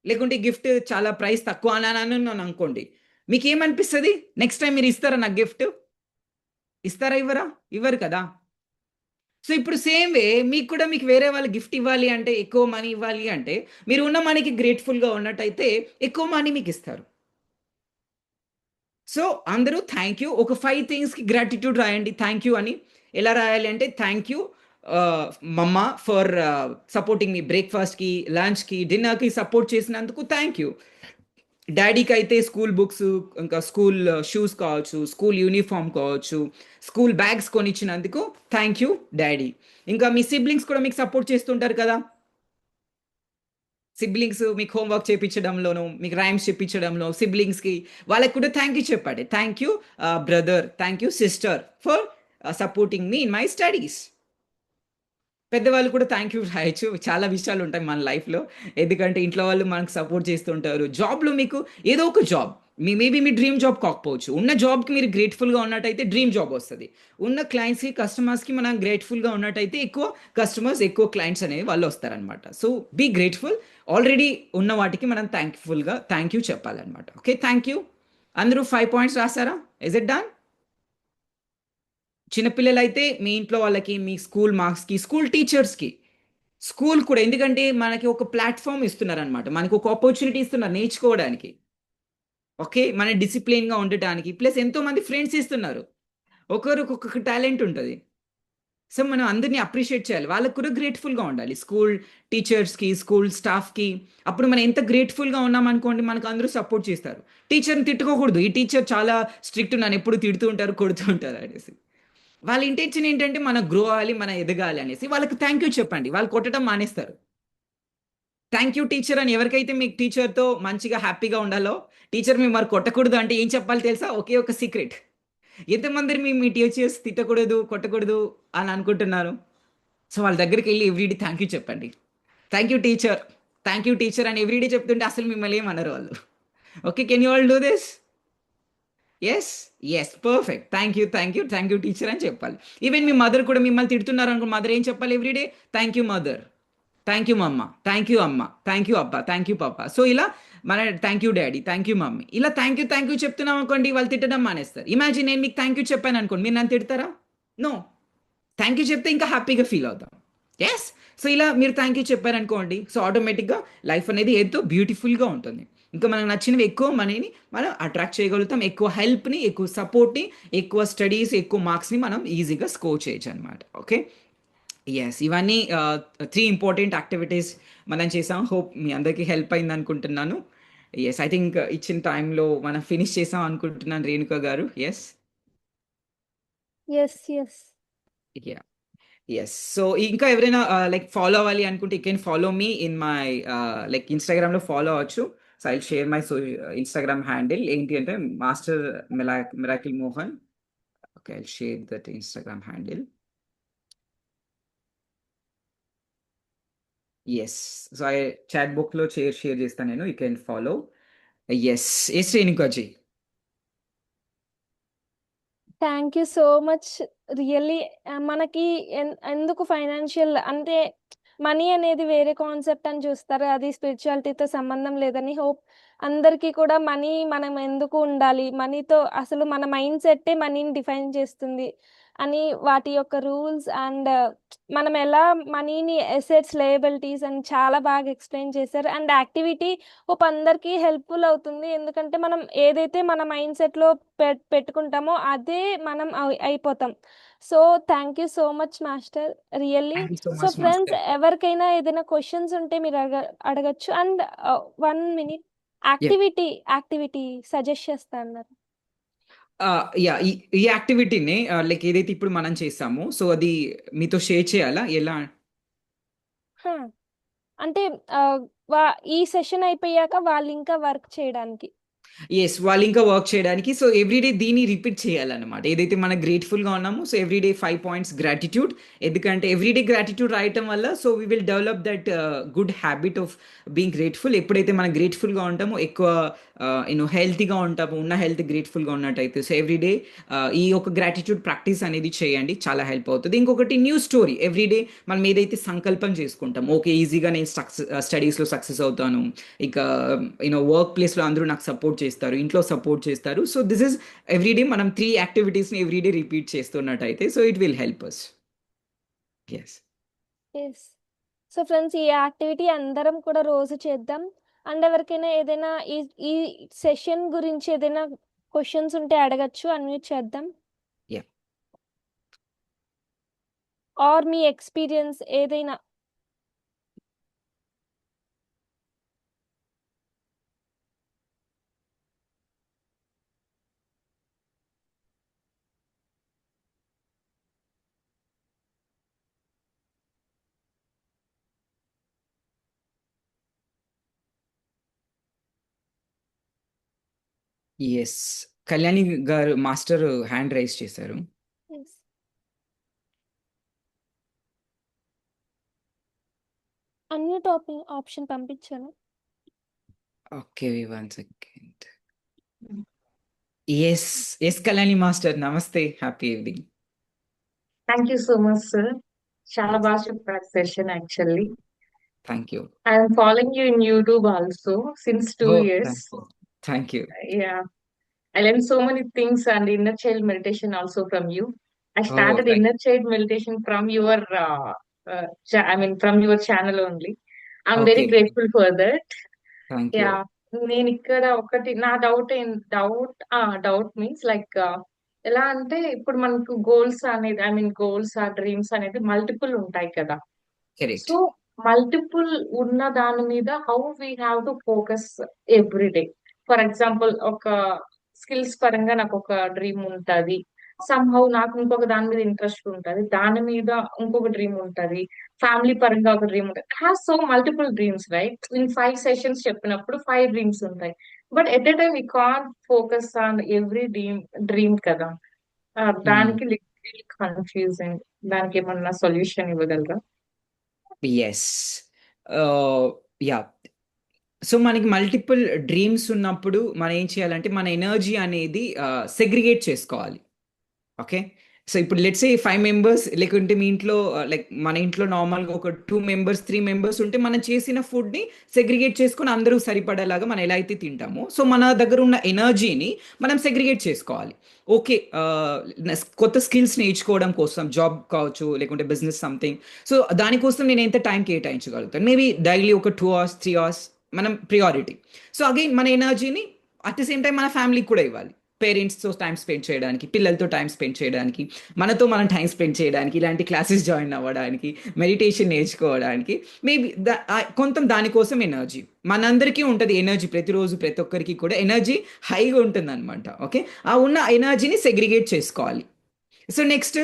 [SPEAKER 2] లేకుంటే గిఫ్ట్ చాలా ప్రైస్ తక్కువ అని అన్నాననుకోండి. మీకేమనిపిస్తది? నెక్స్ట్ టైమ్ మీరు ఇస్తారా నాకు గిఫ్ట్? ఇస్తారా? ఇవ్వరా? ఇవ్వరు కదా! సో, ఇప్పుడు సేమ్ వే మీకు వేరే వాళ్ళు గిఫ్ట్ ఇవ్వాలి అంటే, ఎక్కువ మనీ ఇవ్వాలి అంటే, మీరు ఉన్న మనీకి గ్రేట్‌ఫుల్‌గా ఉన్నట్టయితే ఎక్కువ మనీ మీకిస్తారు. సో, అందరూ థాంక్ యూ. ఒక 5 థింగ్స్‌కి గ్రాటిట్యూడ్ రాయండి. థాంక్ యూ అని. ఎలా రాయాలి అంటే, thank you mamma for supporting me బ్రేక్‌ఫాస్ట్‌కి, లంచ్‌కి, డిన్నర్‌కి సపోర్ట్ చేసినందుకు థాంక్ యూ. డ్యాడీకైతే స్కూల్ బుక్స్, ఇంకా స్కూల్ షూస్ కావచ్చు, స్కూల్ యూనిఫార్మ్ కావచ్చు, స్కూల్ బ్యాగ్స్ కొనిచ్చినందుకు థాంక్ యూ డ్యాడీ. ఇంకా మీ సిబ్లింగ్స్ కూడా మీకు సపోర్ట్ చేస్తుంటారు కదా! సిబ్లింగ్స్ మీకు హోంవర్క్ చేయించడంలోను, మీకు రైమ్స్ చెప్పించడంలో సిబ్లింగ్స్కి వాళ్ళకి కూడా థ్యాంక్ యూ చెప్పండి. Thank you brother, thank you sister for supporting me in my studies. పెద్దవాళ్ళు కూడా థ్యాంక్ యూ రాయొచ్చు. చాలా విషయాలు ఉంటాయి మన లైఫ్‌లో. ఎందుకంటే ఇంట్లో వాళ్ళు మనకు సపోర్ట్ చేస్తుంటారు. జాబ్‌లో మీకు ఏదో ఒక జాబ్ మేబీ మీ డ్రీమ్ జాబ్ కాకపోవచ్చు. ఉన్న జాబ్‌కి మీరు గ్రేట్‌ఫుల్‌గా ఉన్నట్టయితే డ్రీమ్ జాబ్ వస్తది. ఉన్న క్లయింట్స్‌కి, కస్టమర్స్‌కి మనం గ్రేట్‌ఫుల్‌గా ఉన్నట్టయితే ఎక్కువ కస్టమర్స్, ఎక్కువ క్లయింట్స్ అనేవి వాళ్ళు వస్తారనమాట. So, be grateful. ఆల్రెడీ ఉన్న వాటికి మనం థ్యాంక్ యూ చెప్పాలనమాట. ఓకే. Thank you. అందరూ 5 పాయింట్స్ రాసారా? Is it done? చిన్నపిల్లలైతే మీ ఇంట్లో వాళ్ళకి, మీ స్కూల్ మార్క్స్‌కి, స్కూల్ టీచర్స్‌కి, స్కూల్ కూడా ఎందుకంటే మనకి ఒక ప్లాట్‌ఫార్మ్ ఇస్తున్నారనమాట. మనకు ఒక ఆపర్చునిటీ ఇస్తున్నారు నేర్చుకోవడానికి. ఓకే. మన డిసిప్లిన్‌గా ఉండటానికి. ప్లస్ ఎంతోమంది ఫ్రెండ్స్ ఇస్తున్నారు. ఒకరికి ఒక్కొక్క టాలెంట్ ఉంటది. సో, మనం అందరిని అప్రిషియేట్ చేయాలి. వాళ్ళకి కూడా గ్రేట్‌ఫుల్‌గా ఉండాలి. స్కూల్ టీచర్స్‌కి, స్కూల్ స్టాఫ్‌కి. అప్పుడు మనం ఎంత గ్రేట్‌ఫుల్‌గా ఉన్నామనుకోండి మనకు అందరూ సపోర్ట్ చేస్తారు. టీచర్‌ని తిట్టుకోకూడదు. ఈ టీచర్ చాలా స్ట్రిక్ట్ నన్నెప్పుడు తిడుతూ ఉంటారు, కొడుతూ ఉంటారు అనేసి. వాళ్ళ ఇంటెన్షన్ ఏంటంటే మనం గ్రో అవ్వాలి, మనం ఎదగాలి అనేసి. వాళ్ళకి థ్యాంక్ యూ చెప్పండి. వాళ్ళు కొట్టడం మానేస్తారు. థ్యాంక్ యూ టీచర్ అని ఎవరికైతే మీకు టీచర్‌తో మంచిగా హ్యాపీగా ఉండాలో, టీచర్ మిమ్మల్ని కొట్టకూడదు అంటే ఏం చెప్పాలో తెలుసా? ఒకే ఒక సీక్రెట్. ఎంతమందిని మీ మీ టీచర్స్ తిట్టకూడదు, కొట్టకూడదు అని అనుకుంటున్నారు? సో, వాళ్ళ దగ్గరికెళ్లి ఎవ్రీడే థ్యాంక్ యూ చెప్పండి. Thank you teacher. Thank you teacher అని ఎవ్రీడే చెప్తుంటే అసలు మిమ్మల్ని ఏమనరు వాళ్ళు. Okay. Can you all do this? Yes. Yes. Perfect. Thank you teacher అని చెప్పాలి. ఈవెన్ మీ మదర్ కూడా మిమ్మల్ని తిడుతున్నారనుకో మదర్ ఏం చెప్పాలి everyday? Thank you mother. Thank you మమ్మ. థ్యాంక్ యూ అమ్మ. థ్యాంక్ యూ అబ్బా. థ్యాంక్ యూ పాప. సో, ఇలా మన thank you daddy. Thank you mummy. ఇలా థ్యాంక్ యూ చెప్తున్నాం అనుకోండి వాళ్ళు తిట్టడం మానేస్తారు. ఇమాజిన్ నేను మీకు థ్యాంక్ యూ చెప్పాననుకోండి మీరు నన్ను తిడతారా? నో. థ్యాంక్ యూ చెప్తే ఇంకా హ్యాపీగా ఫీల్ అవుతాం. యెస్. సో, ఇలా మీరు థ్యాంక్ యూ చెప్పారనుకోండి. సో, ఆటోమేటిక్‌గా లైఫ్ అనేది ఎంతో బ్యూటిఫుల్‌గా ఉంటుంది. ఇంకా మనకు నచ్చినవి ఎక్కువ మనీని మనం అట్రాక్ట్ చేయగలుగుతాం. ఎక్కువ హెల్ప్‌ని, ఎక్కువ సపోర్ట్‌ని, ఎక్కువ స్టడీస్, ఎక్కువ మార్క్స్‌ని మనం ఈజీగా స్కోర్ చేయొచ్చనమాట. ఓకే. యెస్. ఇవన్నీ 3 ఇంపార్టెంట్ యాక్టివిటీస్ మనం చేసాం. హోప్ మీ అందరికీ హెల్ప్ అయిందనుకుంటున్నాను. యెస్. ఐ థింక్ ఇచ్చిన టైంలో మనం ఫినిష్ చేసాం అనుకుంటున్నాను రేణుక గారు. Yes.
[SPEAKER 1] Yes. Yes.
[SPEAKER 2] Yeah! Yes. So, ఇంకా ఎవరైనా లైక్ ఫాలో అవ్వాలి అనుకుంటే you can follow me in my like ఇన్‌స్టాగ్రామ్‌లో ఫాలో అవ్వచ్చు. So, I will share my Instagram handle ఏంటి అంటే Master Miracle Mohan. Okay. I will share that Instagram handle. Yes. So, chat బుక్‌లో share చేస్తాను నేను. You can follow. Yes. Yes రేణుకాజీ.
[SPEAKER 1] Thank you so much. Really మనకి ఎందుకు financial అంటే money అనేది వేరే కాన్సెప్ట్ అని చూస్తారు. అది స్పిరిచువాలిటీతో సంబంధం లేదని హోప్ అందరికీ కూడా మనీ మనం ఎందుకు ఉండాలి? మనీతో అసలు మన మైండ్ సెట్టే మనీని డిఫైన్ చేస్తుంది అని వాటి యొక్క రూల్స్ అండ్ మనం ఎలా మనీని అసెట్స్, లయబిలిటీస్ అని చాలా బాగా ఎక్స్‌ప్లెయిన్ చేశారు. అండ్ యాక్టివిటీ హోప్ అందరికీ హెల్ప్‌ఫుల్ అవుతుంది. ఎందుకంటే మనం ఏదైతే మన మైండ్ సెట్‌లో పెట్టుకుంటామో అదే మనం అయిపోతాం. So, thank you so much master really.
[SPEAKER 2] Thank you so
[SPEAKER 1] so,
[SPEAKER 2] much
[SPEAKER 1] friends
[SPEAKER 2] master.
[SPEAKER 1] ఎవరికైనా ఏదైనా క్వెషన్స్ ఉంటే మీరు అడగొచ్చు. And 1 minute
[SPEAKER 2] yeah!
[SPEAKER 1] Activity suggest చేస్తా అన్నారు.
[SPEAKER 2] యాహ్! ఈ యాక్టివిటీని లైక్ ఏదైతే ఇప్పుడు మనం చేసామో సో, అది మీతో షేర్ చేయాలా? ఎలా?
[SPEAKER 1] ఆ! అంటే ఆహ్, వా ఈ సెషన్ అయిపోయాక వాళ్ళింకా వర్క్ చేయడానికి.
[SPEAKER 2] యెస్. వాళ్ళింకా వర్క్ చేయడానికి సో, ఎవ్రీడే దీన్ని రిపీట్ చేయాలన్నమాట. ఏదైతే మనం గ్రేట్‌ఫుల్‌గా ఉన్నామో సో, ఎవ్రీడే 5 పాయింట్స్ గ్రాటిట్యూడ్. ఎందుకంటే ఎవ్రీడే గ్రాటిట్యూడ్ రాయటం వల్ల so, we will develop that good habit of being grateful. ఎప్పుడైతే మనం గ్రేట్‌ఫుల్‌గా ఉంటామో ఎక్కువ హెల్తీగా ఉంటాము. ఉన్న హెల్త్ గ్రేట్‌ఫుల్‌గా ఉన్నట్టయితే సో, ఎవ్రీడే ఈ యొక్క గ్రాటిట్యూడ్ ప్రాక్టీస్ అనేది చేయండి. చాలా హెల్ప్ అవుతది. ఇంకొకటి న్యూ స్టోరీ ఎవ్రీడే మనం ఏదైతే సంకల్పం చేసుకుంటాం. ఓకే. ఈజీగా నేను స్టడీస్‌లో సక్సెస్ అవుతాను. ఇంకా వర్క్ ప్లేస్‌లో అందరూ నాకు సపోర్ట్ చేస్తారు. ఇంట్లో సపోర్ట్ చేస్తారు. సో, దిస్ ఈస్ ఎవ్రీడే మనం 3 యాక్టివిటీస్‌ని ఎవ్రీడే రిపీట్ చేస్తున్నట్టయితే so, it will help us. Yes.
[SPEAKER 1] Yes. So, friends ఈ యాక్టివిటీ అందరం కూడా రోజు చేద్దాం. అండ్ ఎవరికైనా ఏదైనా ఈ ఈ సెషన్ గురించి ఏదైనా క్వెషన్స్ ఉంటే అడగొచ్చు. అన్మ్యూట్ చేద్దాం.
[SPEAKER 2] యాహ్!
[SPEAKER 1] ఆర్ మీ ఎక్స్‌పీరియన్స్ ఏదైనా.
[SPEAKER 2] Yes. Kalyani garu master hand raise చేశారు.
[SPEAKER 1] Yes. అన్ని టాపిక్ ఆప్షన్ పంపించాను.
[SPEAKER 2] Okay, one second. Yes, yes Kalyani master, నమస్తే, happy evening.
[SPEAKER 3] Thank you so much sir. చాలా బాగా చెప్పారు session actually.
[SPEAKER 2] Thank you.
[SPEAKER 3] I'm following you in YouTube also since 2 years.
[SPEAKER 2] Thank you.
[SPEAKER 3] Yeah, I learned so many things and inner child meditation also from you. I started
[SPEAKER 2] thank
[SPEAKER 3] inner child meditation from your, from your channel only. I'm
[SPEAKER 2] okay,
[SPEAKER 3] very grateful for that.
[SPEAKER 2] Thank you.
[SPEAKER 3] Yeah, నేను ఇక్కడ ఒకటి నా doubt means like ఎలా అంటే ఇప్పుడు మనకు goals అనేది goals ఆ డ్రీమ్స్ అనేది మల్టిపుల్ ఉంటాయి కదా.
[SPEAKER 2] కరెక్ట్.
[SPEAKER 3] సో మల్టిపుల్ ఉన్న దాని మీద how we have to focus every day. For example ఒక స్కిల్స్ పరంగా నాకు ఒక డ్రీమ్ ఉంటది, సంహౌ నాకు ఇంకొక దాని మీద ఇంట్రెస్ట్ ఉంటది, దాని మీద ఇంకొక డ్రీమ్ ఉంటది, ఫ్యామిలీ పరంగా ఒక డ్రీమ్ ఉంటది. Has so multiple dreams right. In 5 sessions చెప్పినప్పుడు 5 డ్రీమ్స్ ఉంటాయి. But at a time we can't focus on every dream కదా. దానికి లిటిల్ కన్ఫ్యూజింగ్. దానికి ఏమన్నా సొల్యూషన్ ఇవ్వగలరా?
[SPEAKER 2] ఎస్. యా. సో మనకి మల్టిపుల్ డ్రీమ్స్ ఉన్నప్పుడు మనం ఏం చేయాలంటే మన ఎనర్జీ అనేది సెగ్రిగేట్ చేసుకోవాలి. ఓకే. సో ఇప్పుడు లెట్స్ సే 5 మెంబర్స్ లేకుంటే మీ ఇంట్లో లైక్ మన ఇంట్లో నార్మల్గా ఒక 2 మెంబర్స్ 3 మెంబర్స్ ఉంటే మనం చేసిన ఫుడ్ని సెగ్రిగేట్ చేసుకొని అందరూ సరిపడేలాగా మనం ఎలా అయితే తింటామో, సో మన దగ్గర ఉన్న ఎనర్జీని మనం సెగ్రిగేట్ చేసుకోవాలి. ఓకే, కొత్త స్కిల్స్ నేర్చుకోవడం కోసం జాబ్ కావచ్చు లేకుంటే బిజినెస్ సంథింగ్, సో దానికోసం నేను ఎంత టైం కేటాయించగలుగుతాను, మేబీ డైలీ ఒక 2 hours 3 hours మనం ప్రియారిటీ. సో అగైన్ మన ఎనర్జీని అట్ ది సేమ్ టైం మన ఫ్యామిలీకి కూడా ఇవ్వాలి. పేరెంట్స్తో టైం స్పెండ్ చేయడానికి, పిల్లలతో టైం స్పెండ్ చేయడానికి, మనతో మనం టైం స్పెండ్ చేయడానికి, ఇలాంటి క్లాసెస్ జాయిన్ అవ్వడానికి, మెడిటేషన్ నేర్చుకోవడానికి, మేబీ కొంత దానికోసం ఎనర్జీ మనందరికీ ఉంటుంది. ఎనర్జీ ప్రతిరోజు ప్రతి ఒక్కరికి కూడా ఎనర్జీ హైగా ఉంటుంది అనమాట. ఓకే, ఆ ఉన్న ఎనర్జీని సెగ్రిగేట్ చేసుకోవాలి. సో నెక్స్ట్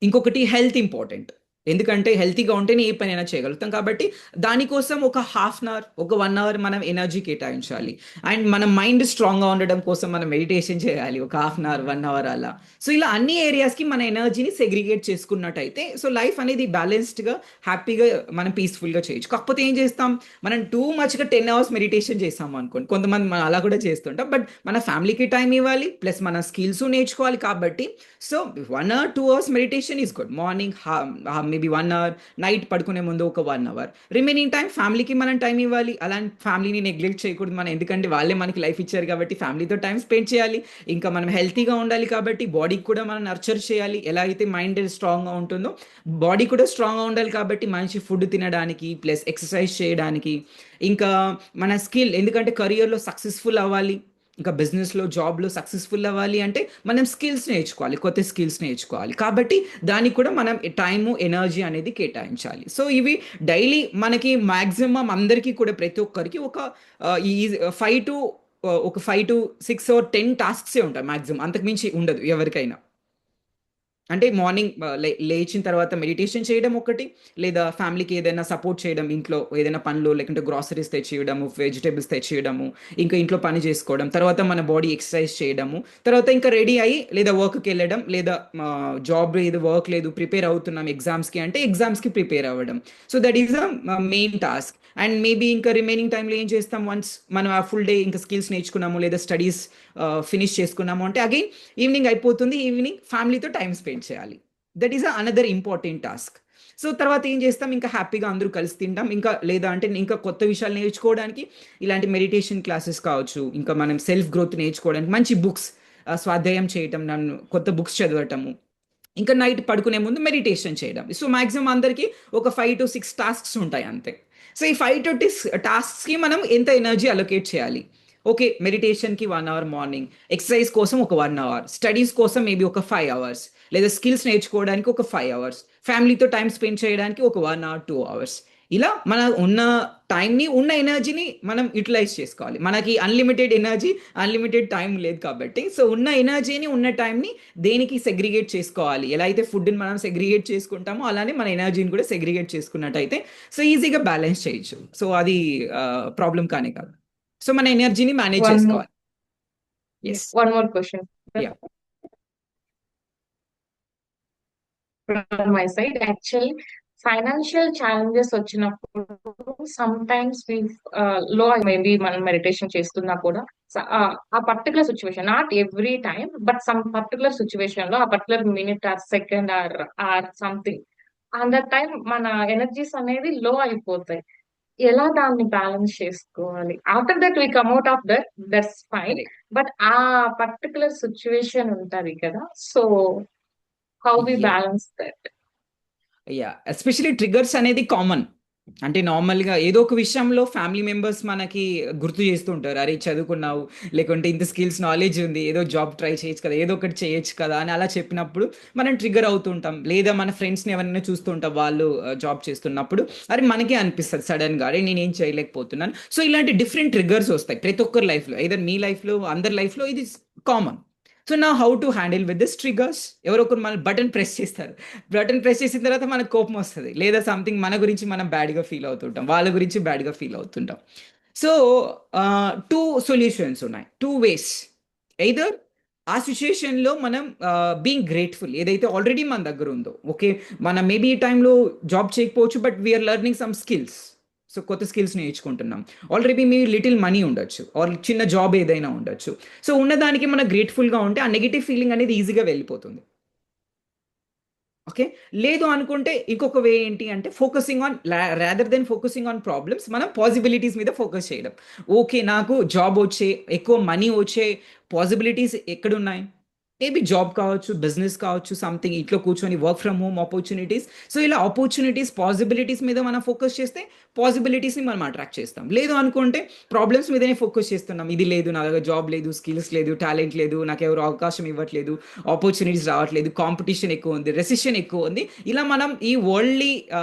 [SPEAKER 2] ఇంకొకటి హెల్త్ ఇంపార్టెంట్. ఎందుకంటే హెల్తీగా ఉంటేనే ఏ పనైనా చేయగలుగుతాం. కాబట్టి దానికోసం ఒక 1/2 hour ఒక 1 hour మనం ఎనర్జీ కేటాయించాలి. అండ్ మన మైండ్ స్ట్రాంగ్గా ఉండడం కోసం మనం మెడిటేషన్ చేయాలి ఒక 1/2 hour 1 hour అలా. సో ఇలా అన్ని ఏరియాస్కి మన ఎనర్జీని సెగ్రిగేట్ చేసుకున్నట్టయితే సో లైఫ్ అనేది బ్యాలెన్స్డ్గా హ్యాపీగా మనం పీస్ఫుల్గా చేయొచ్చు. కాకపోతే ఏం చేస్తాం, మనం టూ మచ్గా 10 hours మెడిటేషన్ చేస్తాం అనుకోండి, కొంతమంది మనం అలా కూడా చేస్తుంటాం. బట్ మన ఫ్యామిలీకి టైం ఇవ్వాలి, ప్లస్ మన స్కిల్స్ నేర్చుకోవాలి. కాబట్టి so 1 hour 2 hours meditation is good. Morning maybe 1 hour, night పడుకునే ముందు ఒక 1 hour, రిమైనింగ్ టైం ఫ్యామిలీకి మనం టైం ఇవ్వాలి. అలాంటి ఫ్యామిలీని నెగ్లెక్ట్ చేయకూడదు మనం, ఎందుకంటే వాళ్ళే మనకి లైఫ్ ఇచ్చారు కాబట్టి ఫ్యామిలీతో టైం స్పెండ్ చేయాలి. ఇంకా మనం హెల్తీగా ఉండాలి కాబట్టి బాడీకి కూడా మనం నర్చర్ చేయాలి. ఎలా అయితే మైండ్ స్ట్రాంగ్గా ఉంటుందో బాడీ కూడా స్ట్రాంగ్గా ఉండాలి. కాబట్టి మంచి ఫుడ్ తినడానికి, ప్లస్ ఎక్సర్సైజ్ చేయడానికి, ఇంకా మన స్కిల్, ఎందుకంటే కెరియర్లో సక్సెస్ఫుల్ అవ్వాలి, ఇంకా బిజినెస్లో జాబ్లో సక్సెస్ఫుల్ అవ్వాలి అంటే మనం స్కిల్స్ నేర్చుకోవాలి, కొత్త స్కిల్స్ నేర్చుకోవాలి. కాబట్టి దానికి కూడా మనం టైము ఎనర్జీ అనేది కేటాయించాలి. సో ఇవి డైలీ మనకి మ్యాక్సిమం అందరికీ కూడా ప్రతి ఒక్కరికి ఒక ఈ 5 to 6 or 10 టాస్క్సే ఉంటాయి మ్యాక్సిమం, అంతకుమించి ఉండదు ఎవరికైనా. అంటే మార్నింగ్ లేచిన తర్వాత మెడిటేషన్ చేయడం ఒకటి, లేదా ఫ్యామిలీకి ఏదైనా సపోర్ట్ చేయడం, ఇంట్లో ఏదైనా పనులు లేకుంటే గ్రాసరీస్ తెచ్చియడము, వెజిటేబుల్స్ తెచ్చియడము, ఇంకా ఇంట్లో పని చేసుకోవడం, తర్వాత మన బాడీ ఎక్సర్సైజ్ చేయడము, తర్వాత ఇంకా రెడీ అయ్యి లేదా వర్క్కి వెళ్ళడం, లేదా జాబ్ ఏదో వర్క్ లేదు ప్రిపేర్ అవుతున్నాం ఎగ్జామ్స్కి అంటే ఎగ్జామ్స్కి ప్రిపేర్ అవ్వడం. So that is the main task. And maybe ఇంకా రిమైనింగ్ టైంలో ఏం చేస్తాం, వన్స్ మనం ఆ ఫుల్ డే ఇంకా స్కిల్స్ నేర్చుకున్నాము లేదా స్టడీస్ ఫినిష్ చేసుకున్నాము అంటే అగైన్ ఈవినింగ్ అయిపోతుంది, ఈవినింగ్ ఫ్యామిలీతో టైం స్పెండ్ చేయాలి. That is another important task. So తర్వాత ఏం చేస్తాం, ఇంకా హ్యాపీగా అందరూ కలిసి తింటాం. ఇంకా లేదా అంటే ఇంకా కొత్త విషయాలు నేర్చుకోవడానికి ఇలాంటి మెడిటేషన్ క్లాసెస్ కావచ్చు, ఇంకా మనం సెల్ఫ్ గ్రోత్ నేర్చుకోవడానికి మంచి బుక్స్ స్వాధ్యాయం చేయటం, నన్ను కొత్త బుక్స్ చదవటము, ఇంకా నైట్ పడుకునే ముందు మెడిటేషన్ చేయడం. సో మ్యాక్సిమం అందరికీ ఒక 5 to 6 టాస్క్స్ ఉంటాయి అంతే. సో ఈ 5 to 6 టాస్క్స్కి మనం ఎంత ఎనర్జీ అలొకేట్ చేయాలి. ఓకే, మెడిటేషన్కి 1 hour మార్నింగ్, ఎక్సర్సైజ్ కోసం ఒక 1 hour, స్టడీస్ కోసం మేబీ ఒక 5 hours, లేదా స్కిల్స్ నేర్చుకోవడానికి ఒక 5 hours, ఫ్యామిలీతో టైం స్పెండ్ చేయడానికి ఒక 1 hour 2 hours. ఇలా మన ఉన్న టైంని, ఉన్న ఎనర్జీని మనం యూటిలైజ్ చేసుకోవాలి. మనకి అన్లిమిటెడ్ ఎనర్జీ, అన్లిమిటెడ్ టైం లేదు కాబట్టి సో ఉన్న ఎనర్జీని, ఉన్న టైంని దేనికి సెగ్రిగేట్ చేసుకోవాలి. ఎలా అయితే ఫుడ్ని మనం సెగ్రిగేట్ చేసుకుంటామో అలానే మన ఎనర్జీని కూడా సెగ్రిగేట్ చేసుకున్నట్టయితే సో ఈజీగా బ్యాలెన్స్ చేయొచ్చు. సో అది ప్రాబ్లం కానే కాదు. సో మన ఎనర్జీని మేనేజ్
[SPEAKER 3] వన్
[SPEAKER 2] చేసుకోవాలి. Yes.
[SPEAKER 3] One more question
[SPEAKER 2] yeah.
[SPEAKER 3] from my side. Actually, financial challenges వచ్చినప్పుడు sometimes we low maybe మనం మెడిటేషన్ చేస్తున్నా కూడా ఆ particular situation not every time but some particular situation లో ఆ particular minute or second or something అంత time మన energies అనేది లో అయిపోతాయి. ఎలా దాన్ని బ్యాలెన్స్ చేసుకోవాలి? After that we come out of that's fine.
[SPEAKER 2] Correct.
[SPEAKER 3] But ఆ పర్టికులర్ సిచ్యువేషన్ ఉంటది కదా, so how we
[SPEAKER 2] yeah.
[SPEAKER 3] Balance that?
[SPEAKER 2] Yeah, especially triggers అనేది కామన్. అంటే నార్మల్గా ఏదో ఒక విషయంలో ఫ్యామిలీ మెంబర్స్ మనకి గుర్తు చేస్తూ ఉంటారు, అరే చదువుకున్నావు, లేకుంటే ఇంత స్కిల్స్ నాలెడ్జ్ ఉంది, ఏదో జాబ్ ట్రై చేయొచ్చు కదా, ఏదో ఒకటి చేయొచ్చు కదా అని అలా చెప్పినప్పుడు మనం ట్రిగర్ అవుతుంటాం. లేదా మన ఫ్రెండ్స్ని ఎవరైనా చూస్తుంటాం, వాళ్ళు జాబ్ చేస్తున్నప్పుడు అరే మనకే అనిపిస్తుంది సడన్గా, అరే నేనేం చేయలేకపోతున్నాను. సో ఇలాంటి డిఫరెంట్ ట్రిగర్స్ వస్తాయి ప్రతి ఒక్కరి లైఫ్లో, ఏదో మీ లైఫ్లో అందరి లైఫ్లో ఇది కామన్. సో నా how to handle with this triggers, ఎవరొకరు మన బటన్ ప్రెస్ చేస్తారు, బటన్ ప్రెస్ చేసిన తర్వాత మనకు కోపం వస్తుంది, లేదా సంథింగ్ మన గురించి మనం బ్యాడ్గా ఫీల్ అవుతుంటాం, వాళ్ళ గురించి బ్యాడ్గా ఫీల్ అవుతుంటాం. సో టూ సొల్యూషన్స్ ఉన్నాయి, టూ వేస్. ఎయిదర్ ఆ సిచ్యుయేషన్లో మనం బీయింగ్ గ్రేట్ఫుల్ ఏదైతే ఆల్రెడీ మన దగ్గర ఉందో, ఓకే మనం మేబీ ఈ టైంలో జాబ్ చేయకపోవచ్చు, but we are learning some skills. So కొత్త స్కిల్స్ నేర్చుకుంటున్నాం, ఆల్రెడీ మీ లిటిల్ మనీ ఉండొచ్చు, ఆర్ చిన్న జాబ్ ఏదైనా ఉండొచ్చు. సో ఉన్నదానికి మనం గ్రేట్ఫుల్గా ఉంటే ఆ నెగిటివ్ ఫీలింగ్ అనేది ఈజీగా వెళ్ళిపోతుంది. ఓకే, లేదు అనుకుంటే ఇంకొక వే ఏంటి అంటే focusing on, rather than focusing on problems, మనం పాసిబిలిటీస్ మీద ఫోకస్ చేయడం. ఓకే నాకు జాబ్ వచ్చే, ఎక్కువ మనీ వచ్చే పాసిబిలిటీస్ ఎక్కడున్నాయి, మేబీ జాబ్ కావచ్చు, బిజినెస్ కావచ్చు, సంథింగ్ ఇంట్లో కూర్చొని work from home opportunities. So ఇలా ఆపర్చునిటీస్ పాసిబిలిటీస్ మీద మనం ఫోకస్ చేస్తే పాసిబిలిటీస్ని మనం అట్రాక్ట్ చేస్తాం. లేదు అనుకుంటే ప్రాబ్లమ్స్ మీదనే ఫోకస్ చేస్తున్నాం, ఇది లేదు నా దగ్గర, జాబ్ లేదు, స్కిల్స్ లేదు, టాలెంట్ లేదు, నాకు ఎవరు అవకాశం ఇవ్వట్లేదు, ఆపర్చునిటీస్ రావట్లేదు, కాంపిటీషన్ ఎక్కువ ఉంది, రెసిషన్ ఎక్కువ ఉంది. ఇలా మనం ఈ వరల్డ్లీ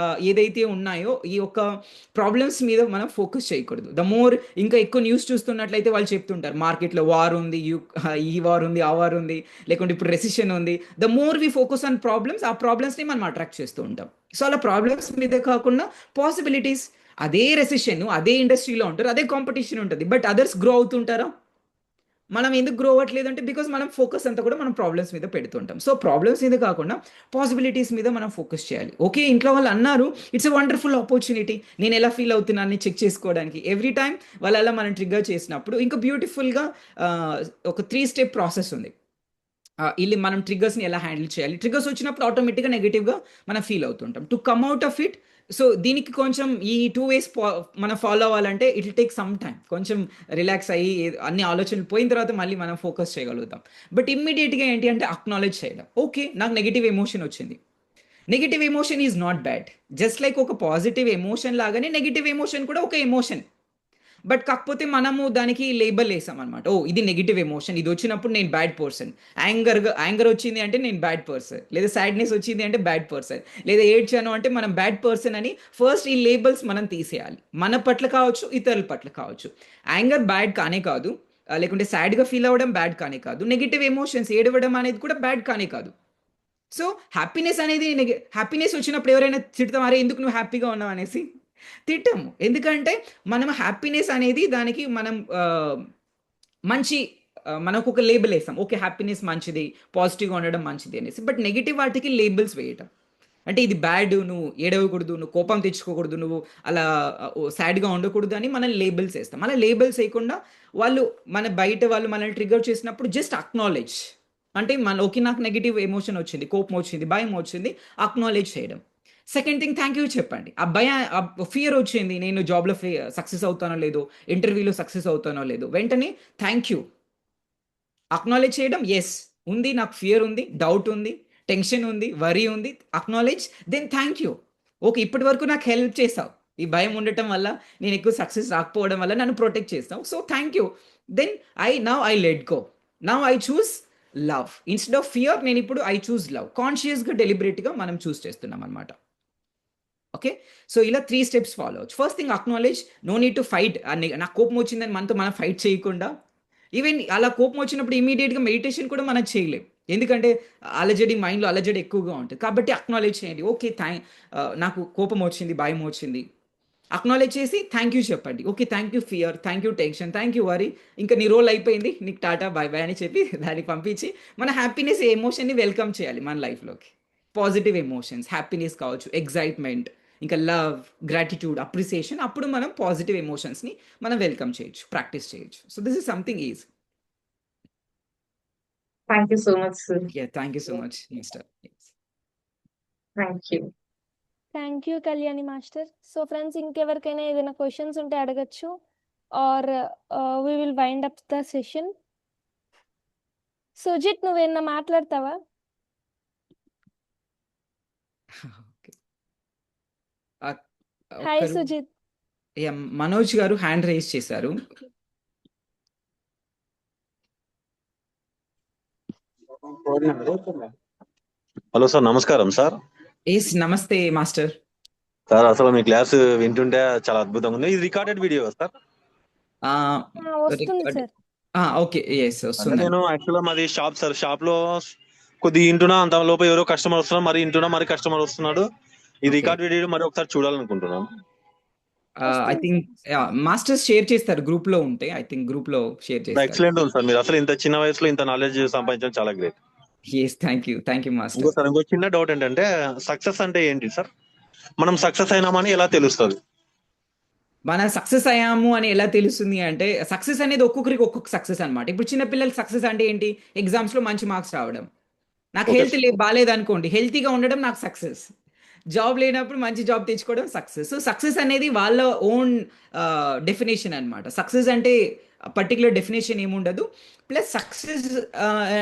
[SPEAKER 2] ఏదైతే ఉన్నాయో ఈ యొక్క ప్రాబ్లమ్స్ మీద మనం ఫోకస్ చేయకూడదు. ద మోర్ ఇంకా ఎక్కువ న్యూస్ చూస్తున్నట్లయితే వాళ్ళు చెప్తుంటారు మార్కెట్లో వార్ ఉంది, ఈ వార్ ఉంది, ఆ వార్ ఉంది, లేకుంటే ఇప్పుడు రెసిషన్ ఉంది. The more we focus on problems, ఆ ప్రాబ్లమ్స్ని మనం అట్రాక్ట్ చేస్తూ ఉంటాం. సో అలా ప్రాబ్లమ్స్ మీదే కాకుండా పాసిబిలిటీస్, అదే రెసిషన్, అదే ఇండస్ట్రీలో ఉంటారు, అదే కాంపిటీషన్ ఉంటుంది, బట్ అదర్స్ గ్రో అవుతుంటారా, మనం ఎందుకు గ్రో అవ్వట్లేదు అంటే బికాస్ మనం ఫోకస్ అంతా కూడా మనం ప్రాబ్లమ్స్ మీద పెడుతుంటాం. సో ప్రాబ్లమ్స్ మీద కాకుండా పాసిబిలిటీస్ మీద మనం ఫోకస్ చేయాలి. ఓకే ఇంట్లో వాళ్ళు అన్నారు, ఇట్స్ ఎ వండర్ఫుల్ ఆపర్చునిటీ, నేను ఎలా ఫీల్ అవుతున్నాను చెక్ చేసుకోవడానికి. ఎవ్రీ టైం వాళ్ళు అలా మనం ట్రిగ్గర్ చేసినప్పుడు ఇంకా బ్యూటిఫుల్గా ఒక 3 స్టెప్ ప్రాసెస్ ఉంది. ಇಲ್ಲಿ మనం ట్రిగ్గర్స్ని ఎలా హ్యాండిల్ చేయాలి, ట్రిగ్గర్స్ వచ్చినప్పుడు ఆటోమేటిక్గా నెగిటివ్గా మనం ఫీల్ అవుతుంటాం. To come out of it, so దీనికి కొంచెం ఈ 2 వేస్ మనం ఫాలో అవ్వాలంటే it will take some time. కొంచెం రిలాక్స్ అయ్యి అన్ని ఆలోచనలు పోయిన తర్వాత మళ్ళీ మనం ఫోకస్ చేయగలుగుతాం. బట్ ఇమ్మీడియట్గా ఏంటి అంటే అక్నాలెడ్జ్ చేయడం, ఓకే నాకు నెగిటివ్ ఎమోషన్ వచ్చింది, negative emotion is not bad, just like ఒక పాజిటివ్ ఎమోషన్ లాగానే నెగిటివ్ ఎమోషన్ కూడా ఒక ఎమోషన్. బట్ కాకపోతే మనము దానికి లేబుల్ వేసాం అనమాట, ఓ ఇది నెగిటివ్ ఎమోషన్, ఇది వచ్చినప్పుడు నేను బ్యాడ్ పర్సన్. యాంగర్ వచ్చింది అంటే నేను బ్యాడ్ పర్సన్, లేదా సాడ్నెస్ వచ్చింది అంటే బ్యాడ్ పర్సన్, లేదా ఏడ్చాను అంటే మనం బ్యాడ్ పర్సన్ అని ఫస్ట్ ఈ లేబుల్స్ మనం తీసేయాలి. మన పట్ల కావచ్చు, ఇతరుల పట్ల కావచ్చు. యాంగర్ బ్యాడ్ కానే కాదు, లేకుంటే సాడ్గా ఫీల్ అవ్వడం బ్యాడ్ కానే కాదు, నెగిటివ్ ఎమోషన్స్ ఏడవడం అనేది కూడా బ్యాడ్ కానే కాదు. సో హ్యాపీనెస్ అనేది, హ్యాపీనెస్ వచ్చినప్పుడు ఎవరైనా తిడతాం, ఎందుకు నువ్వు హ్యాపీగా ఉన్నావు అనేసి తిట్టము. ఎందుకంటే మనం హ్యాపీనెస్ అనేది దానికి మనం మంచి మనకు ఒక లేబుల్ వేస్తాం, ఓకే హ్యాపీనెస్ మంచిది, పాజిటివ్గా ఉండడం మంచిది అనేసి. బట్ నెగిటివ్ వాటికి లేబుల్స్ వేయటం అంటే ఇది బ్యాడ్, నువ్వు ఏడవకూడదు, నువ్వు కోపం తెచ్చుకోకూడదు, నువ్వు అలా సాడ్గా ఉండకూడదు అని మనం లేబుల్స్ వేస్తాం. అలా లేబుల్స్ వేయకుండా వాళ్ళు మన బయట వాళ్ళు మనల్ని ట్రిగర్ చేసినప్పుడు జస్ట్ అక్నాలెడ్జ్, అంటే ఓకే నాకు నెగిటివ్ ఎమోషన్ వచ్చింది, కోపం వచ్చింది, భయం వచ్చింది, అక్నాలెడ్జ్ చేయడం. సెకండ్ థింగ్ థ్యాంక్ యూ చెప్పండి. ఆ ఫియర్ వచ్చింది, నేను జాబ్లో సక్సెస్ అవుతానో లేదో, ఇంటర్వ్యూలో సక్సెస్ అవుతానో లేదో, వెంటనే థ్యాంక్ యూ అక్నాలెడ్జ్ చేయడం. ఎస్ ఉంది, నాకు ఫియర్ ఉంది, డౌట్ ఉంది, టెన్షన్ ఉంది, వరీ ఉంది, acknowledge, then thank you. Okay ఇప్పటి వరకు నాకు హెల్ప్ చేసావు, ఈ భయం ఉండటం వల్ల, నేను ఎక్కువ సక్సెస్ రాకపోవడం వల్ల నన్ను ప్రొటెక్ట్ చేస్తావు, so thank you. Then I let go, now I choose love instead of fear. నేను ఇప్పుడు ఐ చూస్ లవ్, కాన్షియస్గా డెలిబరేట్గా మనం చూస్ చేస్తున్నాం అనమాట. ఓకే సో ఇలా 3 స్టెప్స్ ఫాలో అవచ్చు. First thing acknowledge, no need to fight. నాకు కోపం వచ్చిందని మనతో మనం ఫైట్ చేయకుండా, ఈవెన్ అలా కోపం వచ్చినప్పుడు ఇమీడియట్గా మెడిటేషన్ కూడా మనం చేయలేం, ఎందుకంటే అలజడి, మైండ్లో అలజడి ఎక్కువగా ఉంటుంది. కాబట్టి అక్నాలెడ్జ్ చేయండి, ఓకే నాకు కోపం వచ్చింది, భయం వచ్చింది, అక్నాలెడ్జ్ చేసి థ్యాంక్ యూ చెప్పండి. Okay, thank you fear, thank you tension, thank you worry, ఇంకా నీ రోల్ అయిపోయింది, నీకు టాటా బై బై అని చెప్పి దాన్ని పంపించి మన హ్యాపీనెస్ ఎమోషన్ని వెల్కమ్ చేయాలి మన లైఫ్లోకి. పాజిటివ్ ఎమోషన్స్, హ్యాపీనెస్ కావచ్చు, ఎగ్జైట్మెంట్, ఇంకా లవ్, గ్రాటిట్యూడ్, అప్రిసియేషన్, అప్పుడు మనం పాజిటివ్ ఎమోషన్స్ని మనం వెల్కమ్ చేయొచ్చు, ప్రాక్టీస్ చేయొచ్చు. So this is something easy.
[SPEAKER 3] Thank you so much sir.
[SPEAKER 2] Thank you so much mister.
[SPEAKER 3] Thank you.
[SPEAKER 1] Thank you Kalyani master. So friends, ఇంకెవరికైనా ఏదైనా క్వశ్చన్స్ ఉంటే అడగచ్చు, or we will wind up the session. Sujith, నువ్వేనా మాట్లాడతావా? Hi Sujith.
[SPEAKER 2] Manoj గారు hand raise చేశారు.
[SPEAKER 4] Hello sir, నమస్కారం sir.
[SPEAKER 2] Yes, నమస్తే మాస్టర్.
[SPEAKER 4] సార్ అసలు మీ క్లాస్ వింటుంటే చాలా అద్భుతంగా ఉంది. ఇది రికార్డెడ్ వీడియో సార్?
[SPEAKER 1] వస్తుంది సార్.
[SPEAKER 2] ఓకే, ఎస్
[SPEAKER 4] అంటే
[SPEAKER 2] వస్తుంది.
[SPEAKER 4] నేను యాక్చువల్గా మాది షాప్ సార్. షాప్ లో కొద్దిగా ఇంటున్నా, అంత లోపు ఎవరో కస్టమర్ వస్తున్నారు, మరి ఇంటున్నా మరి కస్టమర్ వస్తున్నాడు. ఈ రికార్డ్ వీడియో మరి ఒకసారి చూడాలనుకుంటున్నాను.
[SPEAKER 2] ఐ థింక్ మాస్టర్స్ షేర్ చేస్తారు గ్రూప్ లో ఉంటే. ఐ థింక్ గ్రూప్ లో షేర్ చేస్తారు.
[SPEAKER 4] ఎక్సలెంట్ ఉంది సార్. మీరు అసలు ఇంత చిన్న వయసులో ఇంత నాలెడ్జ్ సంపాదించడం చాలా great.
[SPEAKER 2] Yes, thank you master.
[SPEAKER 4] ఇంకో చిన్న డౌట్ ఏంటంటే, సక్సెస్ అంటే ఏంటి సార్? మనం సక్సెస్ అయినామని ఎలా తెలుస్తుంది?
[SPEAKER 2] మన సక్సెస్ అయ్యాము అని ఎలా తెలుస్తుంది అంటే, సక్సెస్ అనేది ఒక్కొక్కరికి ఒక్కొక్క సక్సెస్ అనమాట. ఇప్పుడు చిన్న పిల్లలకి సక్సెస్ అంటే ఏంటి? ఎగ్జామ్స్ లో మంచి మార్క్స్ రావడం. నాకు
[SPEAKER 4] Okay.
[SPEAKER 2] హెల్త్ బాగాలేదు అనుకోండి, హెల్తీగా ఉండడం నాకు సక్సెస్. జాబ్ లేనప్పుడు మంచి జాబ్ తెచ్చుకోవడం సక్సెస్. సో సక్సెస్ అనేది వాళ్ళ ఓన్ డెఫినేషన్ అనమాట. సక్సెస్ అంటే పర్టికులర్ డెఫినేషన్ ఏముండదు. ప్లస్ సక్సెస్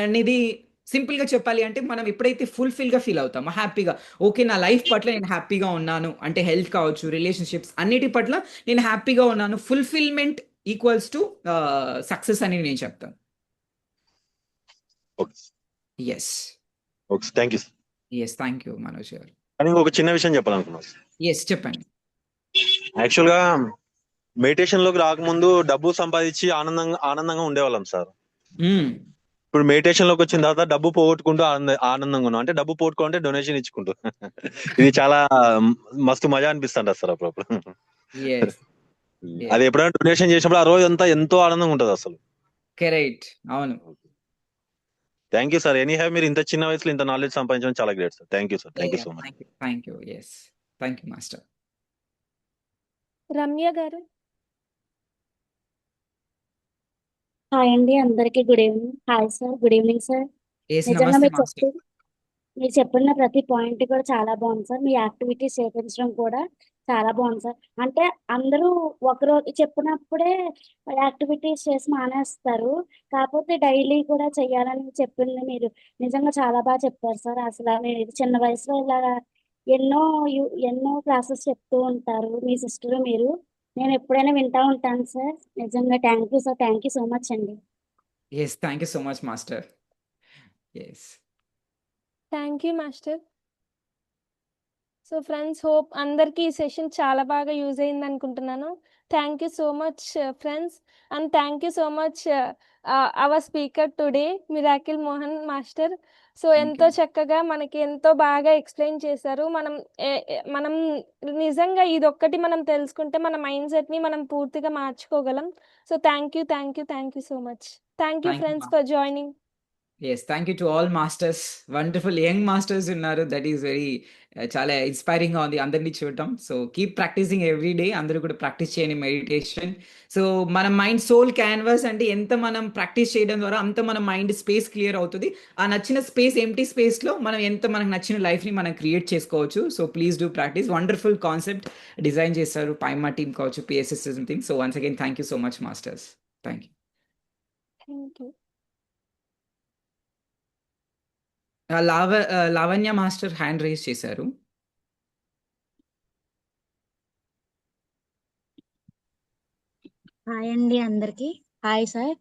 [SPEAKER 2] అనేది సింపుల్గా చెప్పాలి అంటే, మనం ఎప్పుడైతే ఫుల్ఫిల్గా ఫీల్ అవుతామో, హ్యాపీగా, ఓకే నా లైఫ్ పట్ల నేను హ్యాపీగా ఉన్నాను అంటే, హెల్త్ కావచ్చు, రిలేషన్షిప్స్ అన్నిటి పట్ల నేను హ్యాపీగా ఉన్నాను, ఫుల్ఫిల్మెంట్ ఈక్వల్స్ టు సక్సెస్ అని నేను చెప్తాను. Yes,
[SPEAKER 4] okay, thank you.
[SPEAKER 2] Thank you Manoj గారు.
[SPEAKER 4] కానీ ఇంకొక చిన్న విషయం చెప్పాలనుకున్నాను.
[SPEAKER 2] ఎస్, చెప్పండి.
[SPEAKER 4] యాక్చువల్గా మెడిటేషన్ లోకి రాకముందు డబ్బు సంపాదించి ఆనందంగా ఉండేవాళ్ళం సార్. ఇప్పుడు మెడిటేషన్ లోకి వచ్చిన తర్వాత డబ్బు పోగొట్టుకుంటూ ఆనందంగా ఉన్నాం. అంటే డబ్బు పోగొట్టుకుంటే డొనేషన్ ఇచ్చుకుంటూ ఇది చాలా మస్తు మజా అనిపిస్తుంది సార్ అప్పుడప్పుడు. అది ఎప్పుడైనా డొనేషన్ చేసినప్పుడు ఆ రోజు అంతా ఎంతో ఆనందంగా ఉంటుంది అసలు.
[SPEAKER 2] కరెక్ట్, అవును.
[SPEAKER 4] Thank you sir. Any have మీరు ఇంత చిన్న వయసులో ఇంత నాలెడ్జ్ సంపాదించడం చాలా great sir. Thank you sir. Thank you so much.
[SPEAKER 2] Thank you. Yes, thank you master.
[SPEAKER 1] Ramya గారు.
[SPEAKER 5] హాయ్ అండి, అందరికి good evening. Hi sir, good evening sir.
[SPEAKER 2] Yes,
[SPEAKER 5] నిజంగా
[SPEAKER 2] నమస్తే
[SPEAKER 5] మీరు
[SPEAKER 2] మాస్టర్.
[SPEAKER 5] మీరు చెప్పిన ప్రతి పాయింట్ కూడా చాలా బాగుంది సార్. మీ యాక్టివిటీస్ చేయించడం కూడా చాలా బాగుంది సార్. అంటే అందరూ ఒకరోజు చెప్పినప్పుడే యాక్టివిటీస్ చేసి మానేస్తారు, కాకపోతే డైలీ కూడా చెయ్యాలని చెప్పింది మీరు నిజంగా చాలా బాగా చెప్పారు సార్. అసలు మీరు చిన్న వయసులో ఇలా ఎన్నో క్లాసెస్ చెప్తూ ఉంటారు మీ సిస్టర్ మీరు. నేను ఎప్పుడైనా వింటా ఉంటాను సార్. నిజంగా thank you sir. Thank you so much అండి.
[SPEAKER 2] Yes, thank you so much master. Yes,
[SPEAKER 1] thank you master. So friends, hope అందరికీ ఈ సెషన్ చాలా బాగా యూజ్ అయింది అనుకుంటున్నాను. Thank you so much friends, and thank you so much our speaker today, miracle Mohan master. So ఎంతో చక్కగా మనకి ఎంతో బాగా ఎక్స్ప్లెయిన్ చేశారు. మనం నిజంగా ఇదొక్కటి మనం తెలుసుకుంటే మన మైండ్ సెట్ని మనం పూర్తిగా మార్చుకోగలం. So thank you so much. Thank you friends for joining.
[SPEAKER 2] Yes, thank you to all masters. Wonderful young masters ఉన్నారు. దట్ ఈస్ వెరీ చాలా ఇన్స్పైరింగ్గా ఉంది అందరినీ చూడటం. So keep practising every day. అందరూ కూడా ప్రాక్టీస్ చేయండి మెడిటేషన్. సో మన మైండ్ సోల్ క్యాన్వాస్ అంటే, ఎంత మనం ప్రాక్టీస్ చేయడం ద్వారా అంత మన మైండ్ స్పేస్ క్లియర్ అవుతుంది. ఆ నచ్చిన స్పేస్, ఎంటీ స్పేస్లో మనం ఎంత మనకు నచ్చిన లైఫ్ని మనం క్రియేట్ చేసుకోవచ్చు. So please do practice. Wonderful concept design చేస్తారు పైమా టీమ్ కావచ్చు, PSS thing. So once again thank you so much masters. Thank you.
[SPEAKER 1] Thank you.
[SPEAKER 2] Lavanya master hand raise చేశారు.
[SPEAKER 5] హాయ్ అండి అందరికి. Hi sir.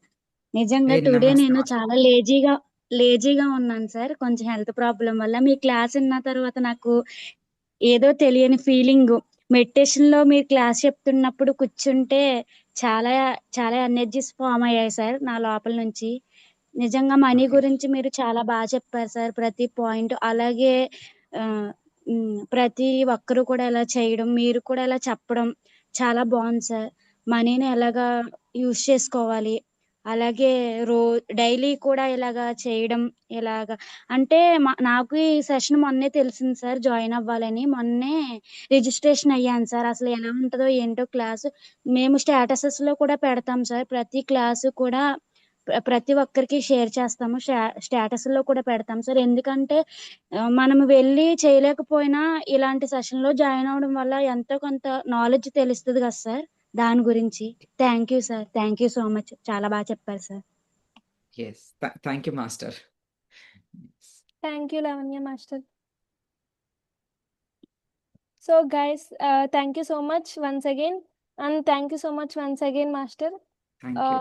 [SPEAKER 5] నిజంగా
[SPEAKER 2] Hey,
[SPEAKER 5] టుడే
[SPEAKER 2] నమస్తే
[SPEAKER 5] నేను
[SPEAKER 2] master.
[SPEAKER 5] చాలా లేజీగా ఉన్నాను సార్, కొంచెం హెల్త్ ప్రాబ్లం వల్ల. మీ క్లాస్ విన్న తర్వాత నాకు ఏదో తెలియని ఫీలింగ్. మెడిటేషన్ లో మీరు క్లాస్ చెప్తున్నప్పుడు కూర్చుంటే చాలా చాలా ఎనర్జీస్ ఫామ్ అయ్యాయి సార్ నా లోపల నుంచి. నిజంగా మనీ
[SPEAKER 2] Okay.
[SPEAKER 5] గురించి మీరు చాలా బాగా చెప్పారు సార్, ప్రతి పాయింట్. అలాగే ప్రతి ఒక్కరు కూడా ఇలా చేయడం, మీరు కూడా ఇలా చెప్పడం చాలా బాగుంది సార్. మనీని ఎలాగా యూజ్ చేసుకోవాలి, అలాగే డైలీ కూడా ఇలాగా చేయడం, ఇలాగా అంటే నాకు ఈ సెషన్ మొన్నే తెలిసింది సార్, జాయిన్ అవ్వాలని. మొన్నే రిజిస్ట్రేషన్ అయ్యాను సార్. అసలు ఎలా ఉంటుందో ఏంటో క్లాసు. మేము స్టేటసెస్లో కూడా పెడతాం సార్, ప్రతి క్లాసు కూడా ప్రతి ఒక్కరికి షేర్ చేస్తాము, స్టేటస్లో కూడా పెడతాం సార్. ఎందుకంటే మనం వెళ్ళి చేయలేకపోయినా ఇలాంటి సెషన్లో జాయిన్ అవ్వడం వల్ల ఎంతో కొంత నాలెడ్జ్ తెలుస్తుంది కదా సార్ దాని గురించి. Thank you sir, thank you so much, చాలా బాగా చెప్పారు sir.
[SPEAKER 2] Yes. Thank you, Master.
[SPEAKER 1] Thank you, Lavanya Master. So guys, thank you so much once again, and thank you so much once again, Master.
[SPEAKER 2] Thank you.